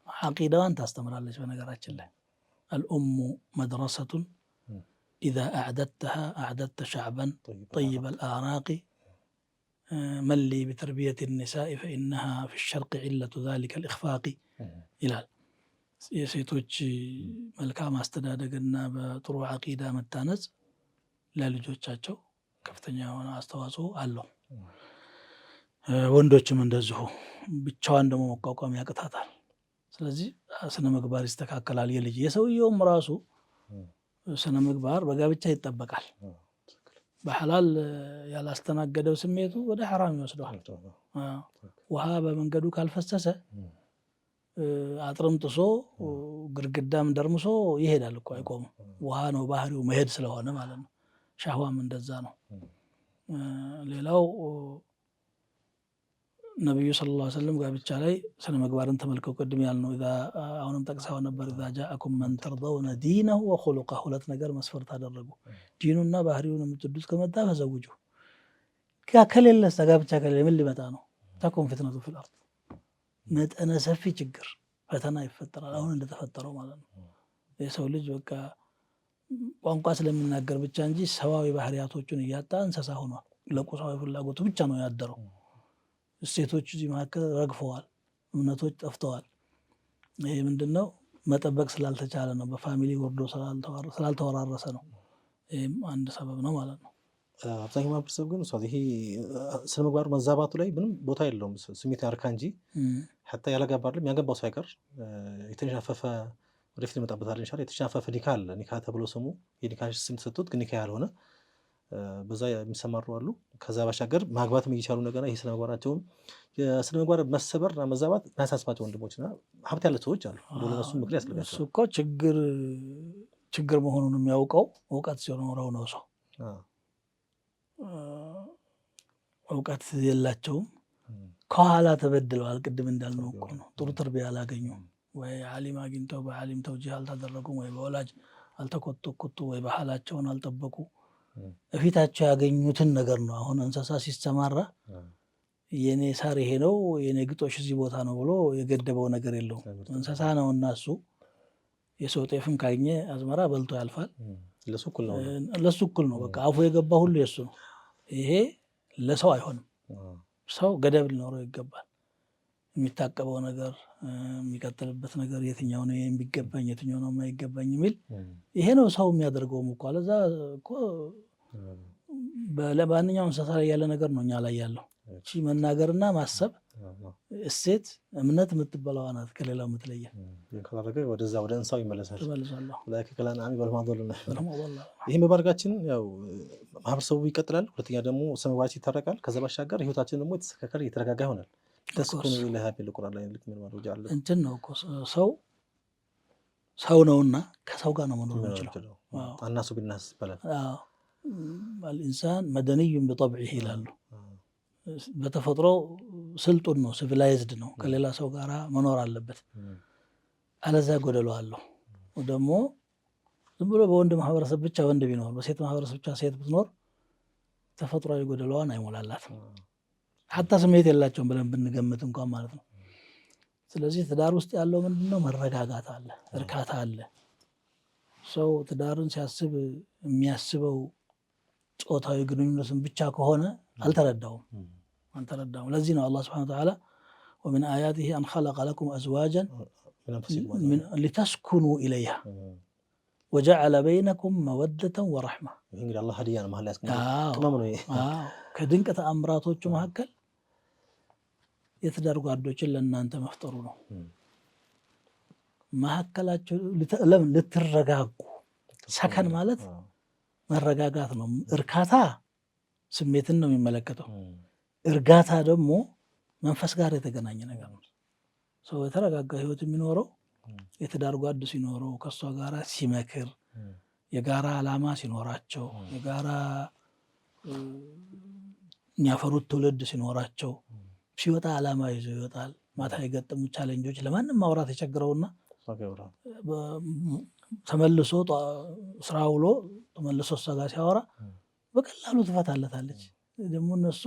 ዐቂዳዋን ታስተምራለች። በነገራችን ላይ አልኡሙ መድረሰቱን ኢዛ አዕደድተሃ አዕደድተ ሸዕበን ጠይበ አልአዕራቂ መሊ ቢተርቢየት ኒሳኢ ፈኢነሃ ፊ ሸርቅ ዒለቱ ዛሊከ ልእኽፋቂ ይላል። የሴቶች መልካም አስተዳደግና በጥሩ ዐቂዳ መታነጽ ለልጆቻቸው ከፍተኛ የሆነ አስተዋጽኦ አለው። ወንዶችም እንደዚሁ። ብቻዋን ደግሞ መቋቋም ያቅታታል። ስለዚህ ስነ ምግባር ይስተካከላል። የልጅ የሰውየውም ራሱ ስነ ምግባር በጋብቻ ይጠበቃል። በሐላል ያላስተናገደው ስሜቱ ወደ ሐራም ይወስደዋል። ውሃ በመንገዱ ካልፈሰሰ አጥርም ጥሶ ግድግዳም ደርምሶ ይሄዳል እኮ አይቆምም። ውሃ ነው ባህሪው መሄድ ስለሆነ ማለት ነው። ሻህዋም እንደዛ ነው። ሌላው ነቢዩ ሰለላሁ ዐለይሂ ወሰለም ጋብቻ ላይ ስነ ምግባርን ተመልከው ቅድም ያልነው አሁንም ጠቅሰው ነበር። ኢዛ ጃአኩም መን ተርደውነ ዲነሁ ወኹሉቀሁ ሁለት ነገር መስፈርት አደረጉ። ዲኑና ባህሪውን የምትወዱት ከመጣ ፈዘውጁ። ከሌለስ ጋብቻ ከሌለ ምን ሊመጣ ነው? ተኩን ፊትነቱ ፊል አርድ መጠነ ሰፊ ችግር ፈተና ይፈጠራል። አሁን እንደተፈጠረው ማለት ነው። የሰው ልጅ በቃ ቋንቋ ስለሚናገር ብቻ እንጂ ሰዋዊ ባህሪያቶቹን እያጣ እንስሳ ሆኗል። ለቁሳዊ ፍላጎቱ ብቻ ነው ያደረው። እሴቶች እዚህ መካከል ረግፈዋል። እምነቶች ጠፍተዋል። ይሄ ምንድነው? መጠበቅ ስላልተቻለ ነው። በፋሚሊ ወርዶ ስላልተወራረሰ ነው። ይህም አንድ ሰበብ ነው ማለት ነው። አብዛኛው ማህበረሰብ ግን ይሄ ስነ ምግባር መዛባቱ ላይ ምንም ቦታ የለውም። ስሜት ያርካ እንጂ ሐታ ያላገባ አይደለም ያገባው ሳይቀር የተንሻፈፈ ወደፊት እንመጣበታለን ኢንሻአላህ። የተንሻፈፈ ኒካ አለ። ኒካ ተብሎ ስሙ የኒካ ስም ተሰጥቶት ግን ኒካ ያልሆነ በዛ የሚሰማሩ አሉ። ከዛ ባሻገር ማግባትም እየቻሉ ነገር ይሄ ስነ ምግባራቸውን የስነ ምግባር መሰበርና መዛባት የሚያሳስባቸው ወንድሞችና ሀብት ያለ ሰዎች አሉ። ለነሱ ምክር ያስፈልጋል። እሱ እኮ ችግር መሆኑን የሚያውቀው እውቀት ሲኖረው ነው። ሰው እውቀት የላቸውም። ከኋላ ተበድለዋል። ቅድም እንዳልነው እኮ ነው። ጥሩ ተርቢያ አላገኙም። ወይ ዓሊም አግኝተው በዓሊም ተውጂህ አልተደረጉም፣ ወይ በወላጅ አልተቆጡ፣ ወይ ባህላቸውን አልጠበቁ። እፊታቸው ያገኙትን ነገር ነው። አሁን እንስሳ ሲሰማራ የኔ ሳር ይሄ ነው የኔ ግጦሽ እዚህ ቦታ ነው ብሎ የገደበው ነገር የለውም። እንስሳ ነው እና እሱ የሰው ጤፍም ካገኘ አዝመራ በልቶ ያልፋል። ለሱ እኩል ነው። በቃ አፉ የገባ ሁሉ የሱ ነው። ይሄ ለሰው አይሆንም። ሰው ገደብ ሊኖረው ይገባል። የሚታቀበው ነገር የሚቀጥልበት ነገር የትኛው ነው የሚገባኝ የትኛው ነው የማይገባኝ የሚል ይሄ ነው ሰው የሚያደርገው እኮ። አለዛ እኮ በማንኛውም እንስሳ ላይ ያለ ነገር ነው እኛ ላይ ያለው። እቺ መናገርና ማሰብ እሴት እምነት የምትበላዋ ናት ከሌላው የምትለየ። ወደዛ ወደ እንስሳው ይመለሳል። ይህም በማድረጋችን ያው ማህበረሰቡ ይቀጥላል። ሁለተኛ ደግሞ ስነ ምግባር ይታረቃል። ከዛ ባሻገር ህይወታችን ደግሞ የተስተካከለ የተረጋጋ ይሆናል። እንትን ነው እኮ ሰው ነውና ከሰው ጋር ነው መኖር የሚችለው። አናሱ ቢናስ ይባላል። አልኢንሳን መደንዩን ቢጠብዒህ ይላሉ። በተፈጥሮ ስልጡን ነው፣ ሲቪላይዝድ ነው። ከሌላ ሰው ጋር መኖር አለበት። አለዛ ጎደሎ አለው። ደግሞ ዝም ብሎ በወንድ ማህበረሰብ ብቻ ወንድ ቢኖር በሴት ማህበረሰብ ብቻ ሴት ብትኖር ተፈጥሯዊ ጎደሎዋን አይሞላላትም። ሐታ ስሜት የላቸውም ብለን ብንገምት እንኳን ማለት ነው። ስለዚህ ትዳር ውስጥ ያለው ምንድነው? መረጋጋት አለ፣ እርካታ አለ። ሰው ትዳርን ሲያስብ የሚያስበው ጾታዊ ግንኙነትን ብቻ ከሆነ አልተረዳውም። ለዚህ ነው አላህ ሱብሓነሁ ወተዓላ ወሚን አያቲሂ አን ኸለቀ ለኩም አዝዋጀን ሊተስኩኑ ኢለይሃ ወጀዐለ በይነኩም መወደተን ወረሕማ። ከድንቅ ተአምራቶቹ መካከል የትዳር ጓዶችን ለእናንተ መፍጠሩ ነው። መካከላቸው ለምን ልትረጋጉ። ሰከን ማለት መረጋጋት ነው። እርካታ ስሜትን ነው የሚመለከተው። እርጋታ ደግሞ መንፈስ ጋር የተገናኘ ነገር ነው። ሰው የተረጋጋ ህይወት የሚኖረው የትዳር ጓድ ሲኖረው ከሷ ጋራ ሲመክር የጋራ ዓላማ ሲኖራቸው የጋራ የሚያፈሩት ትውልድ ሲኖራቸው ሲወጣ ዓላማ ይዞ ይወጣል። ማታ የገጠሙ ቻሌንጆች ለማንም ማውራት የቸግረውና ተመልሶ ስራ ውሎ ተመልሶ እሷ ጋር ሲያወራ በቀላሉ ትፈታለታለች። ደግሞ እነሱ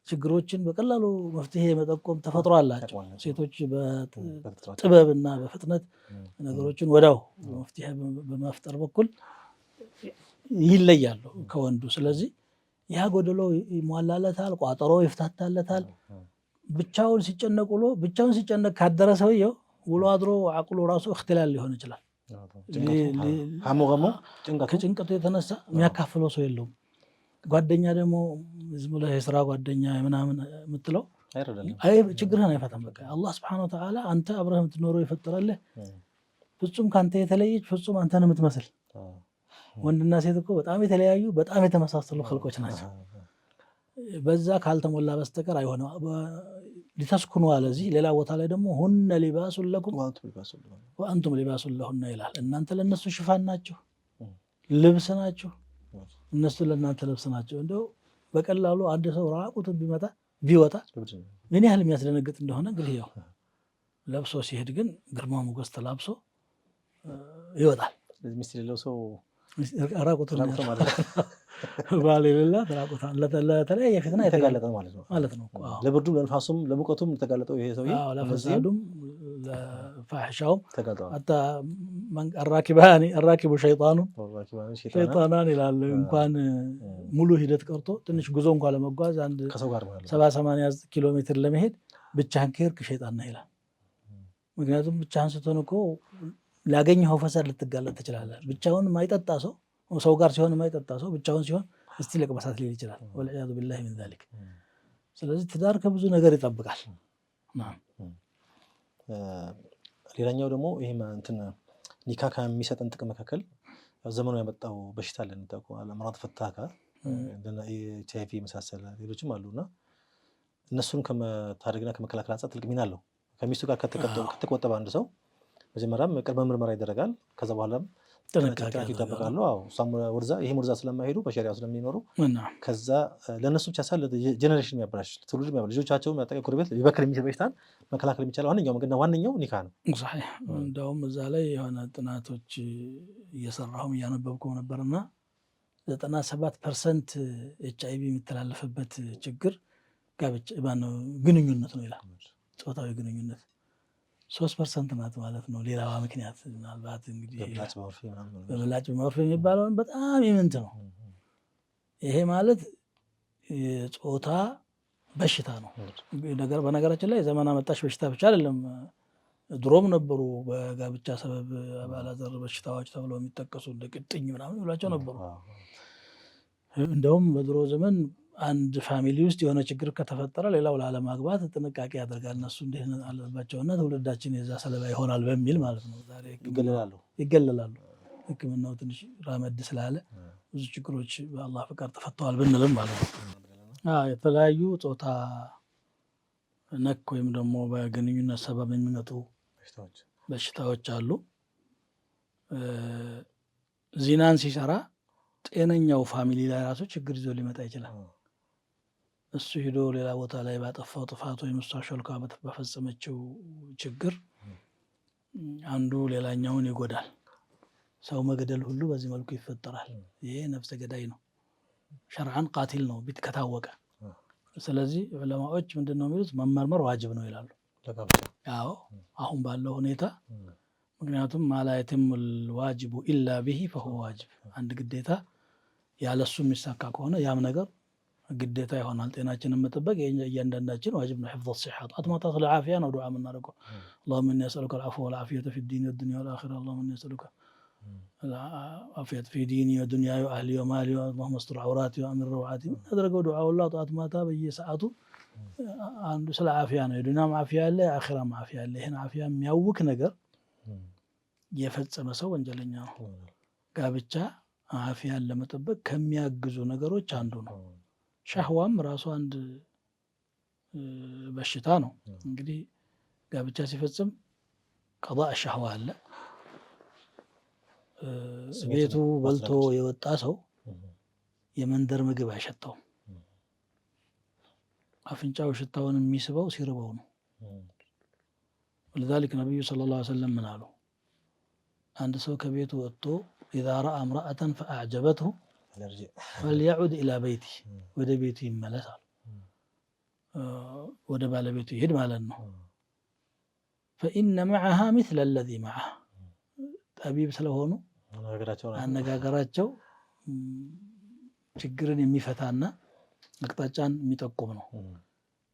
ችግሮችን በቀላሉ መፍትሄ የመጠቆም ተፈጥሮ አላቸው። ሴቶች በጥበብና በፍጥነት ነገሮችን ወዲያው መፍትሄ በመፍጠር በኩል ይለያሉ ከወንዱ። ስለዚህ ያ ጎደሎ ይሟላለታል፣ ቋጠሮ ይፍታታለታል። ብቻውን ሲጨነቅ ካደረ ሰውየው ውሎ አድሮ አቅሉ ራሱ እክትላል ሊሆን ይችላል። ከጭንቀቱ የተነሳ የሚያካፍለው ሰው የለውም። ጓደኛ ደግሞ ዝም ብለህ የስራ ጓደኛ ምናምን የምትለው ችግርህን አይፈታም። በቃ አላህ ስብሐነሁ ወተዓላ አንተ አብረህ የምትኖረው የፈጠረልህ ፍጹም ከአንተ የተለየች ፍጹም አንተን የምትመስል። ወንድና ሴት እኮ በጣም የተለያዩ በጣም የተመሳሰሉ ኸልቆች ናቸው። በዛ ካልተሞላ በስተቀር አይሆንም። ሊተስኩኑ አለ እዚህ ሌላ ቦታ ላይ ደግሞ ሁነ ሊባሱን ለኩም ወአንቱም ሊባሱን ለሁነ ይላል። እናንተ ለእነሱ ሽፋን ናችሁ፣ ልብስ ናችሁ፣ እነሱ ለእናንተ ልብስ ናቸው። እንደው በቀላሉ አንድ ሰው ራቁትን ቢወጣ ምን ያህል የሚያስደነግጥ እንደሆነ እንግዲህ ያው ለብሶ ሲሄድ ግን ግርማ ሞገስ ተላብሶ ይወጣል። ሚስት የሌለው ሰው ራቁቱን ባል የሌላት ራቁቷን ለተለያየ ፊትና የተጋለጠ ማለት ነው። ለብርዱም ለንፋሱም ለሙቀቱም የተጋለጠው ይሄ ሰውዬ ለፈሳዱም ለፋሕሻውም ተጋልጠዋል። አራኪቡ ሸይጣናን ይላል። እንኳን ሙሉ ሂደት ቀርቶ ትንሽ ጉዞ እንኳን ለመጓዝ አንድ 70-80 ኪሎ ሜትር ለመሄድ ብቻህን ከሄድክ ሸይጣን ነህ ይላል። ምክንያቱም ብቻህን ስትሆን እኮ ላገኘኸው ፈሳድ ልትጋለጥ ትችላለህ። ብቻውን የማይጠጣ ሰው ጋር ሲሆን የማይጠጣ ሰው ብቻውን ሲሆን እስቲ ለቅመሳት ሊል ይችላል። ወልዒያዙ ቢላሂ ሚን ዛሊክ። ስለዚህ ትዳር ከብዙ ነገር ይጠብቃል። ሌላኛው ደግሞ ይሄ እንትን ኒካ ከሚሰጠን ጥቅም መካከል ዘመኑ ያመጣው በሽታ አለን አምራድ ፈታካ ኤች አይ ቪ የመሳሰለ ሌሎችም አሉና እነሱን ከመታደግና ከመከላከል አንጻር ትልቅ ሚና አለው። ከሚስቱ ጋር ከተቆጠበ አንድ ሰው መጀመሪያም ቅድመ ምርመራ ይደረጋል። ከዛ በኋላም ጥንቃቄ ይጠበቃሉ። ይሄም ወደዛ ስለማይሄዱ በሸሪያው ስለሚኖሩ ከዛ ለእነሱ ብቻ ሳለ ጀኔሬሽን የሚያበላሽ ትውልድ የሚያበላሽ ልጆቻቸውን ያጠቃ ጎረቤት ሊበክል የሚችል በሽታን መከላከል የሚቻለው ዋነኛው መንገድና ዋነኛው ኒካ ነው። እንደውም እዛ ላይ የሆነ ጥናቶች እየሰራሁም እያነበብኩም ነበርና 97% ኤች አይ ቪ የሚተላለፍበት ችግር ግንኙነት ነው ይላል። ጾታዊ ግንኙነት 3% ናት ማለት ነው። ሌላዋ ምክንያት ምናልባት እንግዲህ በምላጭ በመርፌ የሚባለውን በጣም ይምንት ነው። ይሄ ማለት የጾታ በሽታ ነው። በነገራችን ላይ ዘመን አመጣሽ በሽታ ብቻ አይደለም። ድሮም ነበሩ በጋብቻ ሰበብ አባላዘር በሽታዎች ተብለው የሚጠቀሱ እንደ ቅጥኝ ምናምን ይሏቸው ነበሩ። እንደውም በድሮ ዘመን አንድ ፋሚሊ ውስጥ የሆነ ችግር ከተፈጠረ ሌላው ላለማግባት ጥንቃቄ ያደርጋል። እነሱ እንዲህ አለባቸውና ትውልዳችን የዛ ሰለባ ይሆናል በሚል ማለት ነው። ዛሬ ይገለላሉ። ሕክምናው ትንሽ ራመድ ስላለ ብዙ ችግሮች በአላህ ፍቃድ ተፈተዋል ብንልም ማለት ነው። የተለያዩ ጾታ ነክ ወይም ደግሞ በግንኙነት ሰበብ የሚመጡ በሽታዎች አሉ። ዚናን ሲሰራ ጤነኛው ፋሚሊ ላይ ራሱ ችግር ይዞ ሊመጣ ይችላል። እሱ ሄዶ ሌላ ቦታ ላይ ባጠፋው ጥፋት ወይም እሷ ሾልካ በፈጸመችው ችግር አንዱ ሌላኛውን ይጎዳል። ሰው መግደል ሁሉ በዚህ መልኩ ይፈጠራል። ይሄ ነፍሰ ገዳይ ነው፣ ሸርዓን ቃቲል ነው ከታወቀ። ስለዚህ ዑለማዎች ምንድነው የሚሉት? መመርመር ዋጅብ ነው ይላሉ። አዎ አሁን ባለው ሁኔታ ምክንያቱም ማላ የቲሙል ዋጅቡ ኢላ ቢሂ ፈሁወ ዋጅብ። አንድ ግዴታ ያለሱ የሚሳካ ከሆነ ያም ነገር ግዴታ ይሆናል። ጤናችንን መጠበቅ እያንዳንዳችን ዋጅብ ነው። ሒፍዙ ሲሐ አጥማጣት ለዓፊያ ነው ዱዓ የምናደርገው። اللهم اني اسالك العفو والعافيه في الدين والدنيا والاخره اللهم اني اسالك العافيه في ديني ودنياي واهلي ومالي اللهم استر عوراتي وامن روعاتي አደረገው ዱዓ والله ጧት ማታ በየሰዓቱ አንዱ ስለ ዓፊያ ነው። የዱንያም ዓፊያ አለ፣ የአኺራም ዓፊያ አለ። ይሄን ዓፊያ የሚያውክ ነገር የፈጸመ ሰው ወንጀለኛ ነው። ጋብቻ ዓፊያን ለመጠበቅ ከሚያግዙ ነገሮች አንዱ ነው። ሻህዋም ራሱ አንድ በሽታ ነው። እንግዲህ ጋብቻ ሲፈጽም ቀዷ ሸህዋ አለ። ቤቱ በልቶ የወጣ ሰው የመንደር ምግብ አይሸታውም። አፍንጫው ሽታውን የሚስበው ሲርበው ነው። ولذلك ነቢዩ ሰለላሁ ዐለይሂ ወሰለም ምን አሉ? አንድ ሰው ከቤቱ ወጥቶ إذا رأى امرأة فأعجبته فليعد إلى بيته ወደ ቤቱ ይመለስ አሉ። ወደ ባለቤቱ ይሄድ ማለት ነው። فإن معها مثل الذي معه ጠቢብ ስለሆኑ አነጋገራቸው ችግርን የሚፈታና አቅጣጫን የሚጠቁም ነው።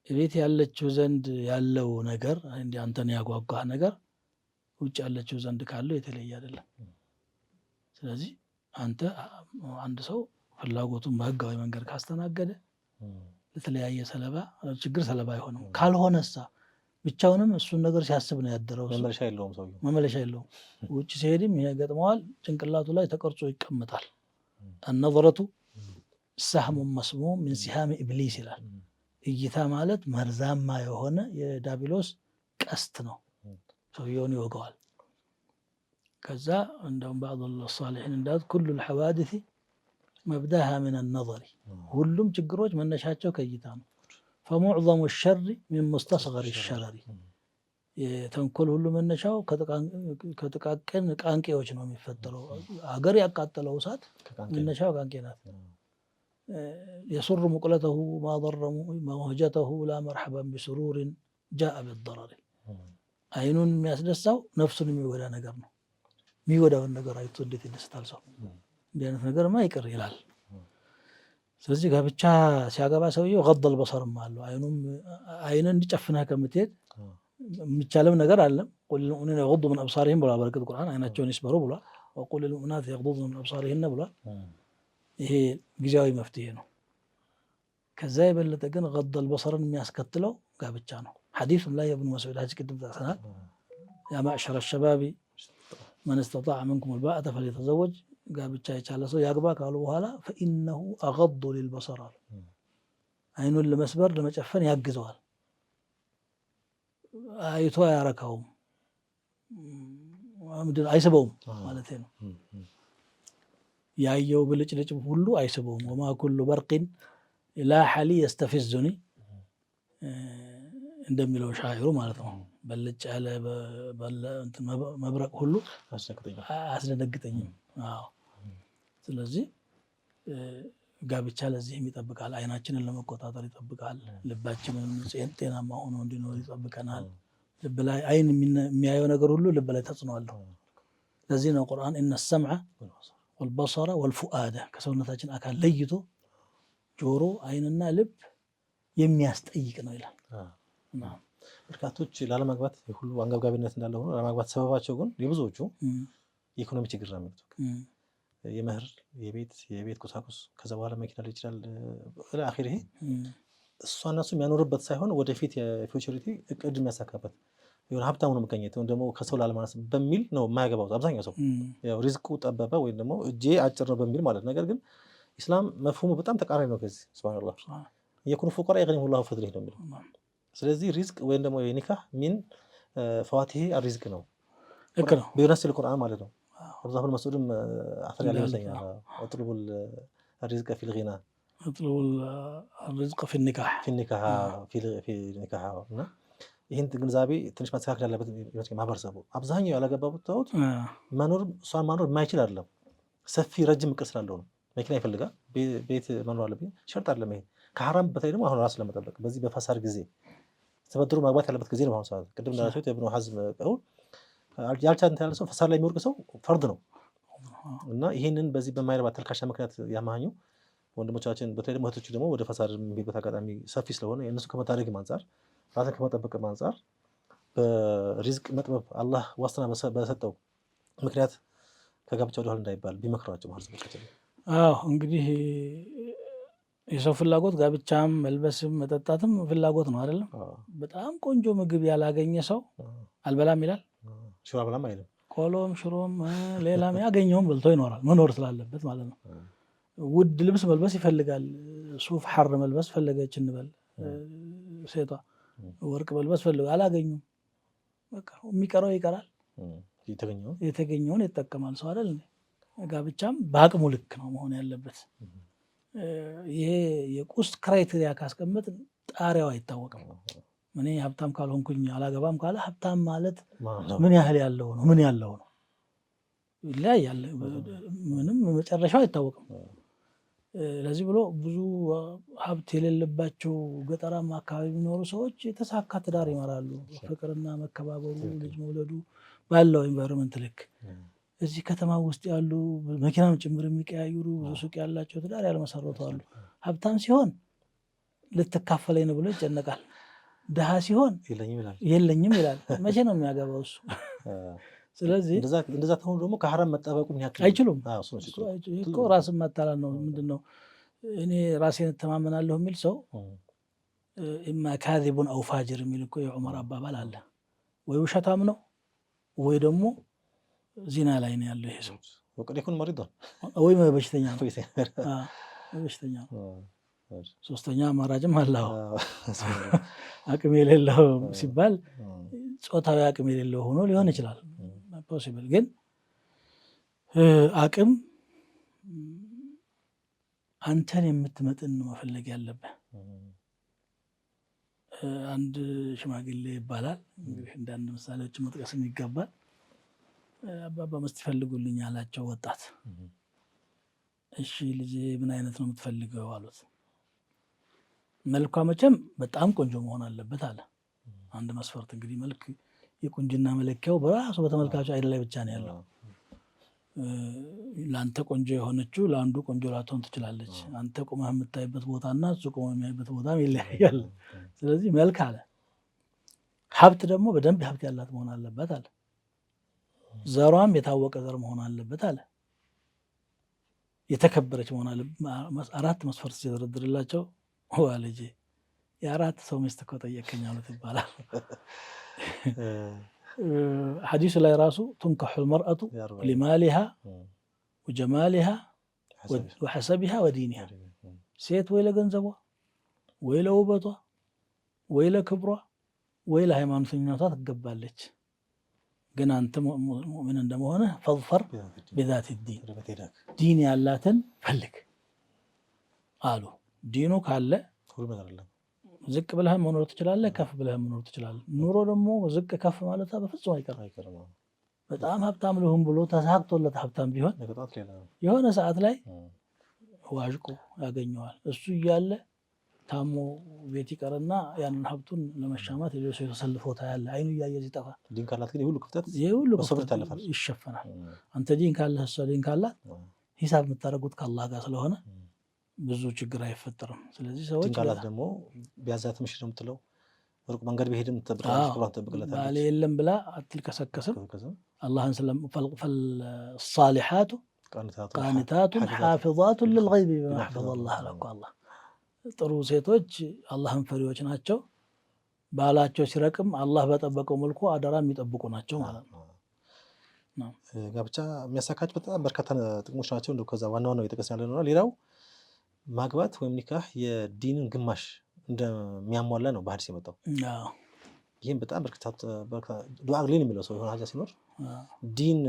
ቤት ያለችው ዘንድ ያለው ነገር እንዲህ አንተን ያጓጓ ነገር ውጭ ያለችው ዘንድ ካለው የተለየ አይደለም። ስለዚህ አንተ አንድ ሰው ፍላጎቱን በህጋዊ መንገድ ካስተናገደ ለተለያየ ችግር ሰለባ አይሆንም። ካልሆነሳ ብቻውንም እሱን ነገር ሲያስብ ነው ያደረው። መመለሻ የለውም። ውጭ ሲሄድም ይገጥመዋል። ጭንቅላቱ ላይ ተቀርጾ ይቀመጣል። النظرة سهم مسموم من سهام إبليس ይላል። እይታ ማለት መርዛማ የሆነ የዳቢሎስ ቀስት ነው። ሰውየውን ይወገዋል። ከዛ እንደውም بعض الصالحين እንዳሉት كل الحوادث مبداها من النظر ሁሉም ችግሮች መነሻቸው ከእይታ ነው። فمعظم الشر من مستصغر الشرر የተንኮል ሁሉ መነሻው ከጥቃቅን ቃንቄዎች ነው የሚፈጠረው። አገር ያቃጠለው እሳት መነሻው ቃንቄ ናት። يسر مقلته ما ضر موهجته لا مرحبا بسرور جاء بالضرر አይኑን የሚያስደሳው ነፍሱን የሚጎዳ ነገር ነው። የሚጎዳውን ነገር አይቶ እንዴት ይደስታል ሰው? እንዲህ አይነት ነገርማ ይቅር ይላል። ስለዚህ ጋብቻ ሲያገባ ሰውየው ገض البصርም አለው። አይንን እንዲጨፍና ከምትሄድ የሚቻለው ነገር አለ። ቁል للمؤمنين يغضوا من أبصارهم ብሏል። በርግጥ ቁርአን አይናቸውን ይስበሩ ብሏል። وقل للمؤمنات يغضضن من أبصارهن ብሏል። ይሄ ጊዜያዊ መፍትሄ ነው። ከዛ የበለጠ ግን ገض البصርን የሚያስከትለው ጋብቻ ነው። ሐዲሱን ላይ ኢብኑ መስዑድ ሐዲስ ቅድም ጠቅሰናል። ያ ማዕሸረ الشباب من استطاع منكم الباءة فليتزوج ጋብቻ የቻለ ሰው ያግባ ካሉ በኋላ فإنه أغض للبصر አይኑን ለመስበር ለመጨፈን ያግዘዋል። አይቶ አያረካውም፣ አይስበውም ማለት ነው። ያየው ብልጭልጭ ሁሉ አይስበውም። ወማ ኩሉ በርቅን ላሐ ሊ የስተፊዙኒ እንደሚለው ሻዒሩ ማለት ነው። በልጭ ያለ መብረቅ ሁሉ አያስደነግጠኝም። ስለዚህ ጋብቻ ለዚህም ይጠብቃል። አይናችንን ለመቆጣጠር ይጠብቃል። ልባችንን ጤናማ ሆኖ እንዲኖር ይጠብቀናል። ልብ ላይ አይን የሚያየው ነገር ሁሉ ልብ ላይ ተጽዕኖ አለው። ለዚህ ነው ቁርአን ኢነ ሰምዐ ወልበሰረ ወልፉአደ ከሰውነታችን አካል ለይቶ ጆሮ፣ አይንና ልብ የሚያስጠይቅ ነው ይላል። በርካቶች ላለማግባት ሁሉ አንገብጋቢነት እንዳለ ሆኖ ላለማግባት ሰበባቸው ግን የብዙዎቹ የኢኮኖሚ ችግር ነው የሚሉት። የመህር የቤት ቁሳቁስ ከዛ በኋላ መኪና ላይ ይችላል አኺር ይሄ እሷ እነሱ የሚያኖርበት ሳይሆን ወደፊት የፊውቸሪቲ እቅድ የሚያሳካበት የሆነ ሀብታሙ ነው መገኘት ወይም ደግሞ ከሰው ላለማነስ በሚል ነው የማያገባው አብዛኛው ሰው። ያው ሪዝቁ ጠበበ ወይም ደግሞ እጄ አጭር ነው በሚል ማለት። ነገር ግን ኢስላም መፍሁሙ በጣም ተቃራኒ ነው ከዚህ። ሱብሃንአላህ የኩኑ ፉቀራ የገኒሁላሁ ፈድሊህ ነው የሚለው። ስለዚህ ሪዝቅ ወይም ደግሞ የኒካህ ሚን ፈዋቲሂ አርሪዝቅ ነው። ልክ ነው ቢነስል ቁርአን ማለት ነው። አብዛኛው መስዑድም አፈር ያለ ይመስለኛል አጥሉቡል አርሪዝቀ ፊል ጊና አጥሉቡል አርሪዝቀ ፊል ኒካህ እና ይህን ግንዛቤ ትንሽ ማስተካከል ያለበት ይመስለኛል ማህበረሰቡ። አብዛኛው ያላገባቡት ተውት እሷን ማኖር የማይችል አይደለም፣ ሰፊ ረጅም እቅድ ስላለው ነው። መኪና ይፈልጋል፣ ቤት መኖር አለብኝ ሸርጥ አይደለም ይሄ። ከሐራም በተለይ ደግሞ አሁን ራስ ለመጠበቅ በዚህ በፈሳድ ጊዜ ተበድሮ ማግባት ያለበት ጊዜ ነው። አሁን ሰዓት ቅድም እንዳላችሁት ኢብኑ ሐዝም ቀውል ያልቻለ ያለ ሰው ፈሳድ ላይ የሚወርቅ ሰው ፈርድ ነው እና ይህንን በዚህ በማይረባ ተልካሻ ምክንያት ያማኙ ወንድሞቻችን በተለይ ደግሞ እህቶች ደግሞ ወደ ፈሳድ የሚሄዱበት አጋጣሚ ሰፊ ስለሆነ የእነሱ ከመታደግም አንጻር ራስን ከመጠበቅም አንጻር በሪዝቅ መጥበብ አላህ ዋስትና በሰጠው ምክንያት ከጋብቻ ወደኋላ እንዳይባል ቢመክሯቸው ማለት ነው። እንግዲህ የሰው ፍላጎት ጋብቻም መልበስም መጠጣትም ፍላጎት ነው አይደለም። በጣም ቆንጆ ምግብ ያላገኘ ሰው አልበላም ይላል። ሽሮ አልበላም አይልም። ቆሎም ሽሮም ሌላም ያገኘውም በልቶ ይኖራል፣ መኖር ስላለበት ማለት ነው። ውድ ልብስ መልበስ ይፈልጋል። ሱፍ ሐር መልበስ ፈለገች እንበል ሴቷ፣ ወርቅ መልበስ ፈልገው አላገኙም። በቃ የሚቀረው ይቀራል፣ የተገኘውን ይጠቀማል ሰው አይደል? ጋብቻም በአቅሙ ልክ ነው መሆን ያለበት። ይሄ የቁስ ክራይቴሪያ ካስቀመጥ ጣሪያው አይታወቅም። እኔ ሀብታም ካልሆንኩኝ አላገባም ካለ ሀብታም ማለት ምን ያህል ያለው ነው? ምን ያለው ነው? ይለያያል። ምንም መጨረሻው አይታወቅም። ለዚህ ብሎ ብዙ ሀብት የሌለባቸው ገጠራማ አካባቢ የሚኖሩ ሰዎች የተሳካ ትዳር ይመራሉ። ፍቅርና መከባበሩ፣ ልጅ መውለዱ ባለው ኤንቫይሮንመንት ልክ። እዚህ ከተማ ውስጥ ያሉ መኪናም ጭምር የሚቀያዩሩ ብዙ ሱቅ ያላቸው ትዳር ያልመሰረቱ አሉ። ሀብታም ሲሆን ልትካፈለኝ ነው ብሎ ይጨነቃል። ድሃ ሲሆን የለኝም ይላል። መቼ ነው የሚያገባው እሱ? ስለዚህ እንደዛ ተሆኑ ደግሞ ከሐራም መጠበቁ አይችሉም እኮ። ራስን ማታላል ነው። ምንድነው እኔ ራሴን እተማመናለሁ የሚል ሰው ኢማ ካዚቡን አው ፋጅር የሚል እኮ የዑመር አባባል አለ። ወይ ውሸታም ነው ወይ ደግሞ ዚና ላይ ነው ያለው ይሄ ሰው። ወቀድ ይኩን መሪዳ ወይ በሽተኛ ነው። በሽተኛ ነው። ሶስተኛ አማራጭም አለው። አቅም የሌለው ሲባል ጾታዊ አቅም የሌለው ሆኖ ሊሆን ይችላል። ፖሲብል ግን አቅም አንተን የምትመጥን ነው መፈለግ ያለብህ። አንድ ሽማግሌ ይባላል እንግዲህ እንዳንድ ምሳሌዎች መጥቀስም ይገባል። አባባ መስት ይፈልጉልኝ አላቸው ወጣት። እሺ ልጄ ምን አይነት ነው የምትፈልገው አሉት። መልኳ መቼም በጣም ቆንጆ መሆን አለበት አለ። አንድ መስፈርት እንግዲህ መልክ የቁንጅና መለኪያው በራሱ በተመልካቹ አይን ላይ ብቻ ነው ያለው። ለአንተ ቆንጆ የሆነችው ለአንዱ ቆንጆ ላትሆን ትችላለች። አንተ ቁመህ የምታይበት ቦታና እሱ ቁመህ የሚያይበት ቦታም ይለያያል። ስለዚህ መልክ አለ። ሀብት ደግሞ በደንብ ሀብት ያላት መሆን አለበት አለ። ዘሯም የታወቀ ዘር መሆን አለበት አለ። የተከበረች መሆን አለበት። 4 መስፈርት ሲደረድርላቸው ዋ ልጄ የ4 ሰው ሚስት እኮ ጠየቀኝ አሉት ይባላል። ሐዲሱ ላይ ራሱ ቱንከሑል መርአቱ ሊማሊሃ ወጀማሊሃ ወሐሰቢሃ ወዲኒሃ፣ ሴት ወይ ለገንዘቧ ወይ ለውበቷ ወይ ለክብሯ ወይ ለሃይማኖተኝነቷ ትገባለች። ግን አንተ ሙእሚን እንደመሆንህ ፈዝፈር ቢዛቲ ዲን፣ ዲን ያላትን ፈልግ አሉ። ዲኑ ካለ ዝቅ ብለህ መኖር ትችላለህ፣ ከፍ ብለህ መኖር ትችላለህ። ኑሮ ደግሞ ዝቅ ከፍ ማለት በፍጹም አይቀርም። በጣም ሀብታም ልሁን ብሎ ተሳክቶለት ሀብታም ቢሆን የሆነ ሰዓት ላይ ዋዥቆ ያገኘዋል። እሱ እያለ ታሞ ቤት ይቀርና ያንን ሀብቱን ለመሻማት ሌሎች ሰው ተሰልፎ ታያለህ። አይኑ እያየ ሲጠፋ ዲን ካላት ግን የሁሉ ክፍተት ይሸፈናል። አንተ ዲን ካለህ እሷ ዲን ካላት ሂሳብ የምታደርጉት ከአላህ ጋር ስለሆነ ብዙ ችግር አይፈጠርም። ስለዚህ ሰዎች ካላት ደግሞ ቢያዛት ምሽ ነው የምትለው ሩቅ መንገድ ቢሄድም ትጠብቅለታለች። ባሌ የለም ብላ አትልከሰከስም። አላህን ፈልሳሊሓቱ ቃኒታቱን ሓፊዛቱን ልልገይቢ ቢማ ሐፈዘ አላህ አለ እኮ አላህ። ጥሩ ሴቶች አላህን ፈሪዎች ናቸው። ባላቸው ሲረቅም አላህ በጠበቀው መልኩ አደራ የሚጠብቁ ናቸው ማለት ነው። ጋብቻ የሚያሳካቸው በጣም በርካታ ጥቅሞች ናቸው። እንደው ከዛ ዋና ዋናው የጠቀስን ያለ ነው። ሌላው ማግባት ወይም ኒካህ የዲንን ግማሽ እንደሚያሟላ ነው በሐዲስ የመጣው። ይህም በጣም ዱዓ ግሌን የሚለው ሰው የሆነ ሀጃ ሲኖር ዲን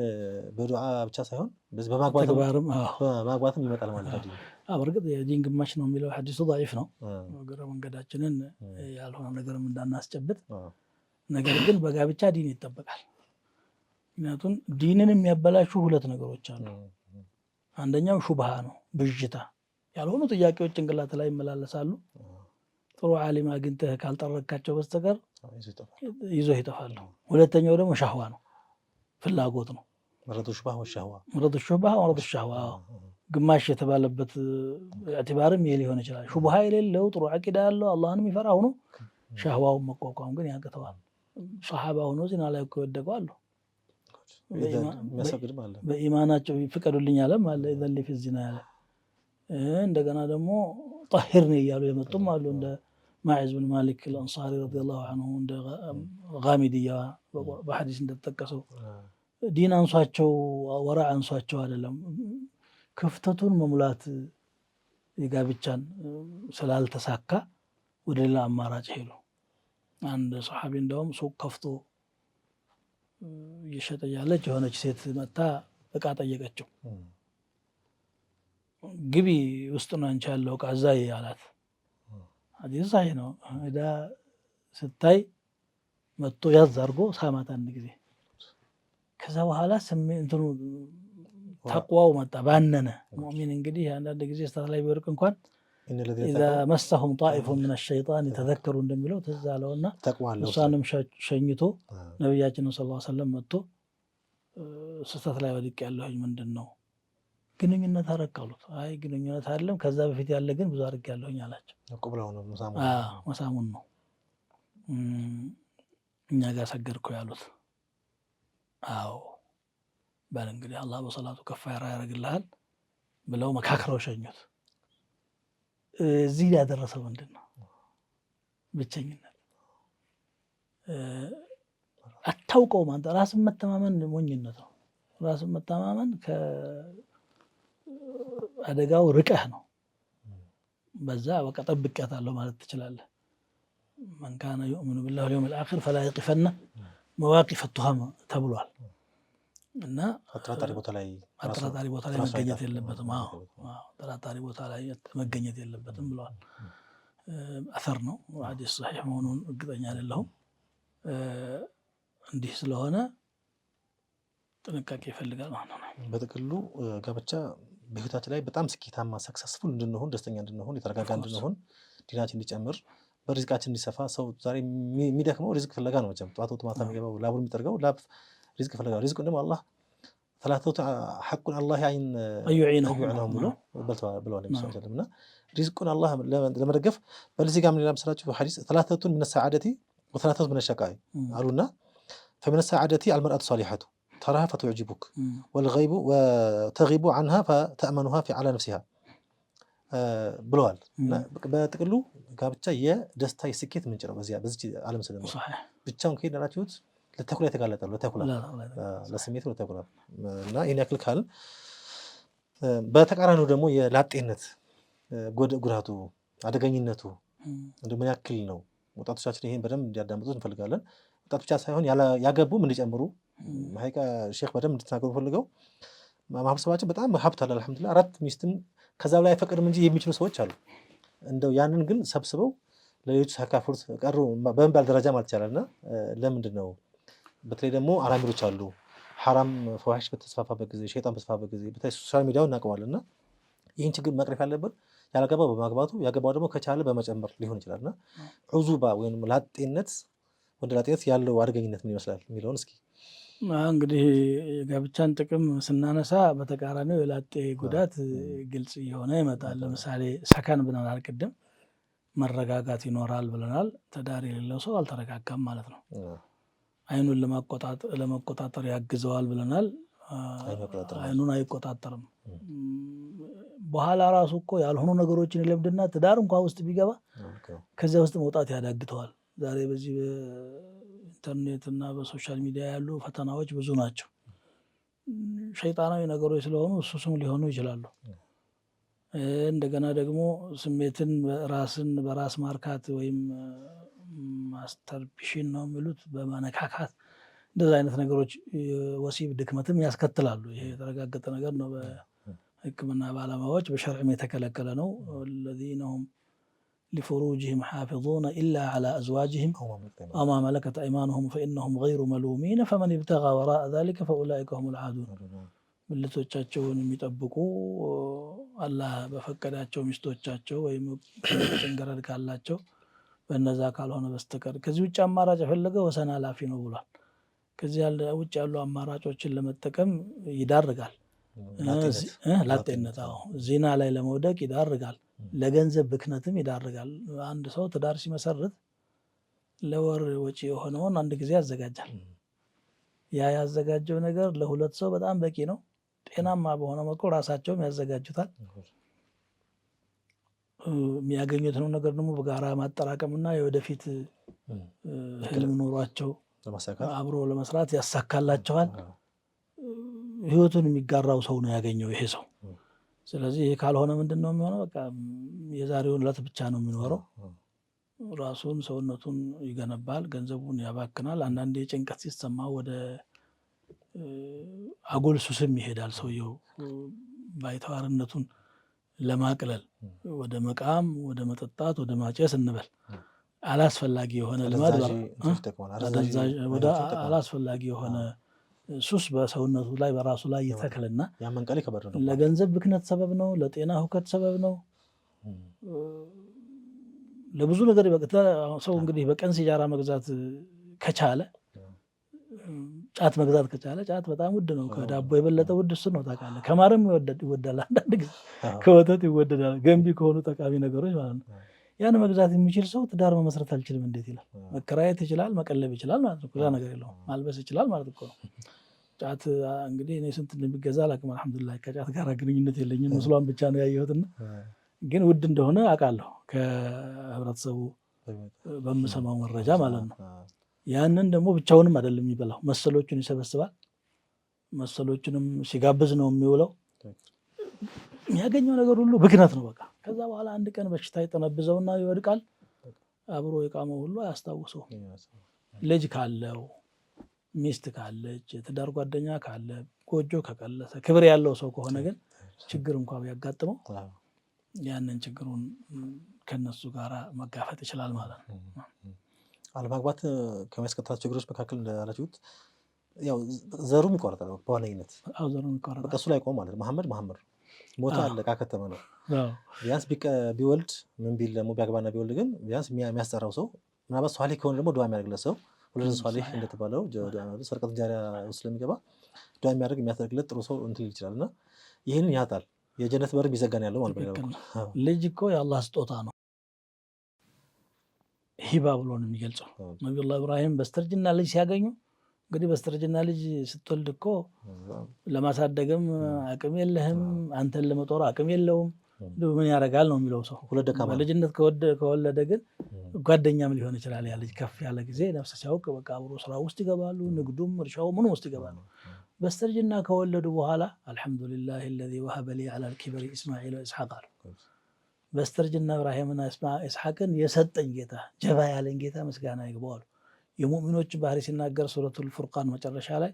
በዱዓ ብቻ ሳይሆን በማግባትም ይመጣል ማለት ነው። በእርግጥ የዲን ግማሽ ነው የሚለው ሐዲሱ ضعيف ነው። እግረ መንገዳችንን ያልሆነ ነገርም እንዳናስጨብጥ። ነገር ግን በጋብቻ ዲን ይጠበቃል። ምክንያቱም ዲንን የሚያበላሹ 2 ነገሮች አሉ። አንደኛው ሹብሃ ነው፣ ብዥታ ያልሆኑ ጥያቄዎች ጭንቅላት ላይ ይመላለሳሉ። ጥሩ ዓሊም አግኝተህ ካልጠረካቸው በስተቀር ይዞ ይጠፋሉ። ሁለተኛው ደግሞ ሻህዋ ነው፣ ፍላጎት ነው። መረዱ ሹብሃ ወረዱ ሻህዋ ግማሽ የተባለበት ኢዕቲባርም ይሄ ሊሆን ይችላል። ሹብሃ የሌለው ጥሩ ዓቂዳ ያለው አላህን የሚፈራ ሆኖ ሻህዋውን መቋቋም ግን ያቅተዋል። ሰሓባ ሆኖ ዚና ላይ እኮ የወደቁ አሉ። በኢማናቸው ፍቀዱልኝ አለም አለ ኢዘን ፊ ዚና ያለ። እንደገና ደግሞ ጠሂርኒ እያሉ የመጡም አሉ እንደ ማዒዝ ብን ማሊክ አልአንሳሪ ረዲየላሁ ዐንሁ፣ እንደ ጋሚድያ በሐዲስ እንደተጠቀሰው ዲን አንሷቸው ወራዕ አንሷቸው አይደለም፣ ክፍተቱን መሙላት የጋብቻን ስላልተሳካ ወደ ሌላ አማራጭ ሄዱ። አንድ ሰሓቢ እንደውም ሱቅ ከፍቶ እየሸጠ ያለች የሆነች ሴት መጣ እቃ ጠየቀችው። ግቢ ውስጥ ነው አንቺ ያለው እቃ እዛ አላት። ሐዲስ ሳሂህ ነው። ሄዳ ስታይ መጥቶ ያዝ አድርጎ ሳማት አንድ ጊዜ። ከዛ በኋላ እንትኑ ተቅዋው መጣ ባነነ። ሙእሚን እንግዲህ አንዳንድ ጊዜ ስታት ላይ ቢወርቅ እንኳን ኢዛ መሰሁም ጣኢፉን ሚነ ሸይጣን ተዘከሩ እንደሚለው ትዝ አለውና እሷንም ሸኝቶ ነቢያችንን ሰለላሁ ዐለይሂ ወሰለም መጥቶ ስህተት ላይ ወድቅ ያለሁኝ ምንድን ነው ግንኙነት አረቃሉት? አይ ግንኙነት አይደለም ከዛ በፊት ያለ ግን ብዙ አድርግ ያለሁኝ አላቸው። መሳሙን ነው እኛ ጋር ሰገድኩ ያሉት። አዎ በል እንግዲህ አላህ በሰላቱ ከፋራ ያደርግልሃል ብለው መካከረው ሸኙት። እዚህ ያደረሰው ምንድን ነው? ብቸኝነት። አታውቀውም አንተ። ራስን መተማመን ሞኝነት ነው። ራስን መተማመን ከአደጋው ርቀህ ነው። በዛ በቃ ጠብቄያታለሁ ማለት ትችላለህ። መን ካነ ዩእሚኑ ቢላሂ ወልየውሚል አኺር ፈላ የቂፈነ መዋቂፈ ቱሃም ተብሏል። እና አጠራጣሪ ቦታ ላይ መገኘት የለበትም። አጠራጣሪ ቦታ ላይ መገኘት የለበትም ብለዋል። አሰር ነው ሐዲስ ሰሒህ መሆኑን እርግጠኛ አይደለሁም። እንዲህ ስለሆነ ጥንቃቄ ይፈልጋል ማለት ነው። በጥቅሉ ጋብቻ በህይወታችን ላይ በጣም ስኬታማ ሰክሰስፉል እንድንሆን፣ ደስተኛ እንድንሆን፣ የተረጋጋ እንድንሆን፣ ዲናችን እንዲጨምር፣ በሪዝቃችን እንዲሰፋ። ሰው ዛሬ የሚደክመው ሪዝቅ ፍለጋ ነው። መቼም ጠዋት ወጥቶ ማታ የሚገባው ላቡን የሚጠርገው ላብ ሪዝቅ ፍለጋ። ሪዝቅ ደግሞ አላህ ሰላተቱ ሐቁን አላህ አይን አዩዒነሁም ብለዋል ነብዩ ሰለላሁ ዐለይሂ ወሰለም። እና ሪዝቁን አላህ ለመደገፍ በዚህ ጋር ምን ይላል መሰላችሁ ሐዲስ ሰላተቱን ሚነ ሰዓደቲ ወሰላተቱ ሚነ ሸቃኢ አሉና فمن السعادة المرأة الصالحة تراها فتعجبك والغيب وتغيب عنها فتأمنها على نفسها ብለዋል። በጥቅሉ ጋብቻ የደስታ የስኬት ምንጭ ነው። በዚህ ዓለም ስለምን ብቻውን ከሄዳችሁት ለተኩላ የተጋለጣሉ ለስሜት ለተኩላ እና ይሄን ያክል ካል በተቃራኒው ደግሞ የላጤነት ጉዳቱ አደገኝነቱ እንደምን ያክል ነው። ወጣቶቻችን ይሄን በደንብ እንዲያዳምጡት እንፈልጋለን። ወጣት ብቻ ሳይሆን ያገቡም እንዲጨምሩ ሐቂቃ ሼክ በደንብ እንድትናገሩ ፈልገው ማህበረሰባችን በጣም ሀብት አለ አልሐምዱሊላህ። 4 ሚስትም ከዛ በላይ አይፈቅድም እንጂ የሚችሉ ሰዎች አሉ። እንደው ያንን ግን ሰብስበው ለሌሎች ሳካፍሩት ቀሩ በመባል ደረጃ ማለት ይቻላልና ለምንድን ነው በተለይ ደግሞ አራሚሮች አሉ። ሐራም ፈዋሽ በተስፋፋበት ጊዜ ሸይጣን በተስፋፋበት ጊዜ በተለይ ሶሻል ሚዲያው እናውቀዋልና ይህን ችግር መቅረፍ ያለበት ያላገባው በማግባቱ ያገባው ደግሞ ከቻለ በመጨመር ሊሆን ይችላልና ዑዙባ ወይም ላጤነት ወንድ ላጤነት ያለው አደገኝነት ምን ይመስላል የሚለውን እስኪ እንግዲህ የጋብቻን ጥቅም ስናነሳ በተቃራኒው የላጤ ጉዳት ግልጽ እየሆነ ይመጣል። ለምሳሌ ሰከን ብለናል ቅድም፣ መረጋጋት ይኖራል ብለናል። ትዳር የሌለው ሰው አልተረጋጋም ማለት ነው። አይኑን ለመቆጣጠር ያግዘዋል ብለናል። አይኑን አይቆጣጠርም። በኋላ ራሱ እኮ ያልሆኑ ነገሮችን ይለምድና ትዳር እንኳን ውስጥ ቢገባ ከዚያ ውስጥ መውጣት ያዳግተዋል። ዛሬ በዚህ በኢንተርኔት እና በሶሻል ሚዲያ ያሉ ፈተናዎች ብዙ ናቸው። ሸይጣናዊ ነገሮች ስለሆኑ እሱም ሊሆኑ ይችላሉ። እንደገና ደግሞ ስሜትን ራስን በራስ ማርካት ወይም ማስተርቢሽን ነው የሚሉት በማነካካት እንደዛ አይነት ነገሮች ወሲብ ድክመትም ያስከትላሉ። ይሄ የተረጋገጠ ነገር ነው። በሕክምና ባለሙያዎች በሸርዕም የተከለከለ ነው። الذين هم لفروجهم حافظون إلا على أزواجهم أو ما ملكت أيمانهم فإنهم غير ملومين فمن ابتغى وراء ذلك فأولئك هم العادون። ብልቶቻቸውን የሚጠብቁ አላህ በፈቀዳቸው ሚስቶቻቸው ወይም ጭንገረድ ካላቸው በእነዛ ካልሆነ በስተቀር ከዚህ ውጭ አማራጭ የፈለገ ወሰን ኃላፊ ነው ብሏል። ከዚህ ውጭ ያሉ አማራጮችን ለመጠቀም ይዳርጋል። ላጤነት ዚና ላይ ለመውደቅ ይዳርጋል። ለገንዘብ ብክነትም ይዳርጋል። አንድ ሰው ትዳር ሲመሰርት ለወር ወጪ የሆነውን አንድ ጊዜ ያዘጋጃል። ያ ያዘጋጀው ነገር ለሁለት ሰው በጣም በቂ ነው። ጤናማ በሆነ መልኩ ራሳቸውም ያዘጋጁታል። የሚያገኙትን ነገር ደግሞ በጋራ ማጠራቀምና የወደፊት ህልም ኖሯቸው አብሮ ለመስራት ያሳካላቸዋል። ህይወቱን የሚጋራው ሰው ነው ያገኘው ይሄ ሰው። ስለዚህ ይሄ ካልሆነ ምንድን ነው የሚሆነው? በቃ የዛሬውን ዕለት ብቻ ነው የሚኖረው። ራሱን ሰውነቱን ይገነባል፣ ገንዘቡን ያባክናል። አንዳንዴ ጭንቀት ሲሰማ ወደ አጉል ሱስም ይሄዳል። ሰውየው ባይተዋርነቱን ለማቅለል ወደ መቃም፣ ወደ መጠጣት፣ ወደ ማጨስ እንበል አላስፈላጊ የሆነ ልማድ ወደ አላስፈላጊ የሆነ ሱስ በሰውነቱ ላይ በራሱ ላይ ይተክልና ለገንዘብ ብክነት ሰበብ ነው፣ ለጤና ሁከት ሰበብ ነው፣ ለብዙ ነገር ይበቅታል። ሰው እንግዲህ በቀን ሲጃራ መግዛት ከቻለ ጫት መግዛት ከቻለ ጫት በጣም ውድ ነው። ከዳቦ የበለጠ ውድ እሱ ነው ታውቃለህ። ከማርም ይወዳል፣ አንዳንድ ጊዜ ከወተት ይወደዳል። ገንቢ ከሆኑ ጠቃሚ ነገሮች ማለት ነው። ያን መግዛት የሚችል ሰው ትዳር መመስረት አልችልም እንዴት ይላል? መከራየት ይችላል፣ መቀለብ ይችላል ማለት ነው። ሌላ ነገር የለውም። ማልበስ ይችላል ማለት እኮ ነው። ጫት እንግዲህ እኔ ስንት እንደሚገዛ አላውቅም። አልሐምዱሊላህ ከጫት ጋር ግንኙነት የለኝም። ምስሏን ብቻ ነው ያየሁትና ግን ውድ እንደሆነ አውቃለሁ ከህብረተሰቡ በምሰማው መረጃ ማለት ነው። ያንን ደግሞ ብቻውንም አይደለም የሚበላው፣ መሰሎቹን ይሰበስባል። መሰሎቹንም ሲጋብዝ ነው የሚውለው። የሚያገኘው ነገር ሁሉ ብክነት ነው በቃ። ከዛ በኋላ አንድ ቀን በሽታ ይጠነብዘውና ይወድቃል። አብሮ የቃመው ሁሉ አያስታውሰው። ልጅ ካለው፣ ሚስት ካለች፣ የትዳር ጓደኛ ካለ፣ ጎጆ ከቀለሰ፣ ክብር ያለው ሰው ከሆነ ግን ችግር እንኳ ቢያጋጥመው ያንን ችግሩን ከነሱ ጋር መጋፈጥ ይችላል ማለት ነው። አለማግባት ከሚያስከትላቸው ችግሮች መካከል እንዳላችሁት ያው ዘሩም ይቆረጣል በዋነኝነት። ዘሩም ይቆረጣል። በቃ እሱ ላይ ቆም ማለት መሐመድ ሞተ አለቃ ከተመ ነው። ቢያንስ ቢወልድ ምን ቢል ደግሞ ቢያግባና ቢወልድ ግን ቢያንስ የሚያስጠራው ሰው ምናልባት ሷሊህ ከሆነ ደግሞ ዱዓ የሚያደርግለት ሰው ወለደ ሷሊህ እንደተባለው ሰርቀት ጃሪያ ውስጥ ስለሚገባ ዱዓ የሚያደርግለት ጥሩ ሰው እንትን ይችላል እና ይህንን ያጣል። የጀነት በር ቢዘጋን ያለው ማለት ነው። ልጅ እኮ የአላህ ስጦታ ነው። ሂባ ብሎ ነው የሚገልጸው። ነቢዩላህ ኢብራሂም በስተርጅና ልጅ ሲያገኙ እንግዲህ በስተርጅና ልጅ ስትወልድ እኮ ለማሳደግም አቅም የለህም፣ አንተን ለመጦር አቅም የለውም። ምን ያደርጋል ነው የሚለው ሰው። በልጅነት ከወለደ ግን ጓደኛም ሊሆን ይችላል። ያ ልጅ ከፍ ያለ ጊዜ ነፍስ ሲያውቅ በቃ አብሮ ስራ ውስጥ ይገባሉ፣ ንግዱም እርሻው ምኑ ውስጥ ይገባሉ። በስተርጅና ከወለዱ በኋላ አልሐምዱሊላህ አለዚ ወሀበ ሊ ዐለል ኪበሪ ኢስማዒል ወኢስሐቅ አሉ። በስተርጅና ኢብራሂምና ኢስሐቅን የሰጠኝ ጌታ፣ ጀባ ያለኝ ጌታ ምስጋና ይግባው አሉ። የሙእሚኖች ባህሪ ሲናገር ሱረቱል ፉርቃን መጨረሻ ላይ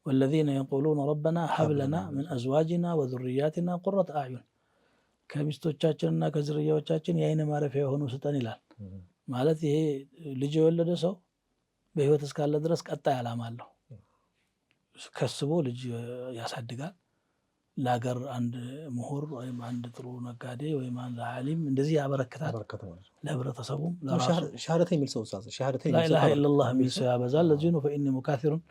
ወለዚነ የቁሉነ ረበና ሀብ ለና ሚን አዝዋጅና ወዙርያቲና ቁረተ አዕዩን፣ ከሚስቶቻችንና ከዝርያዎቻችን የአይን ማረፊያ የሆኑ ስጠን ይላል። ማለት ይሄ ልጅ የወለደ ሰው በህይወት እስካለ ድረስ ቀጣይ ዓላማ አለው። ከስቦ ልጅ ያሳድጋል። ለሀገር አንድ ምሁር ወይም አንድ ጥሩ ነጋዴ ወይም አንድ ዓሊም እንደዚህ ያበረክታል። ለህብረተሰቡም ሸሃደተ የሚል ሰው ላ ኢላሃ ኢለላህ የሚል ሰው ያበዛል። ለዚህ ነው ፈኢኒ ሙካሲሩን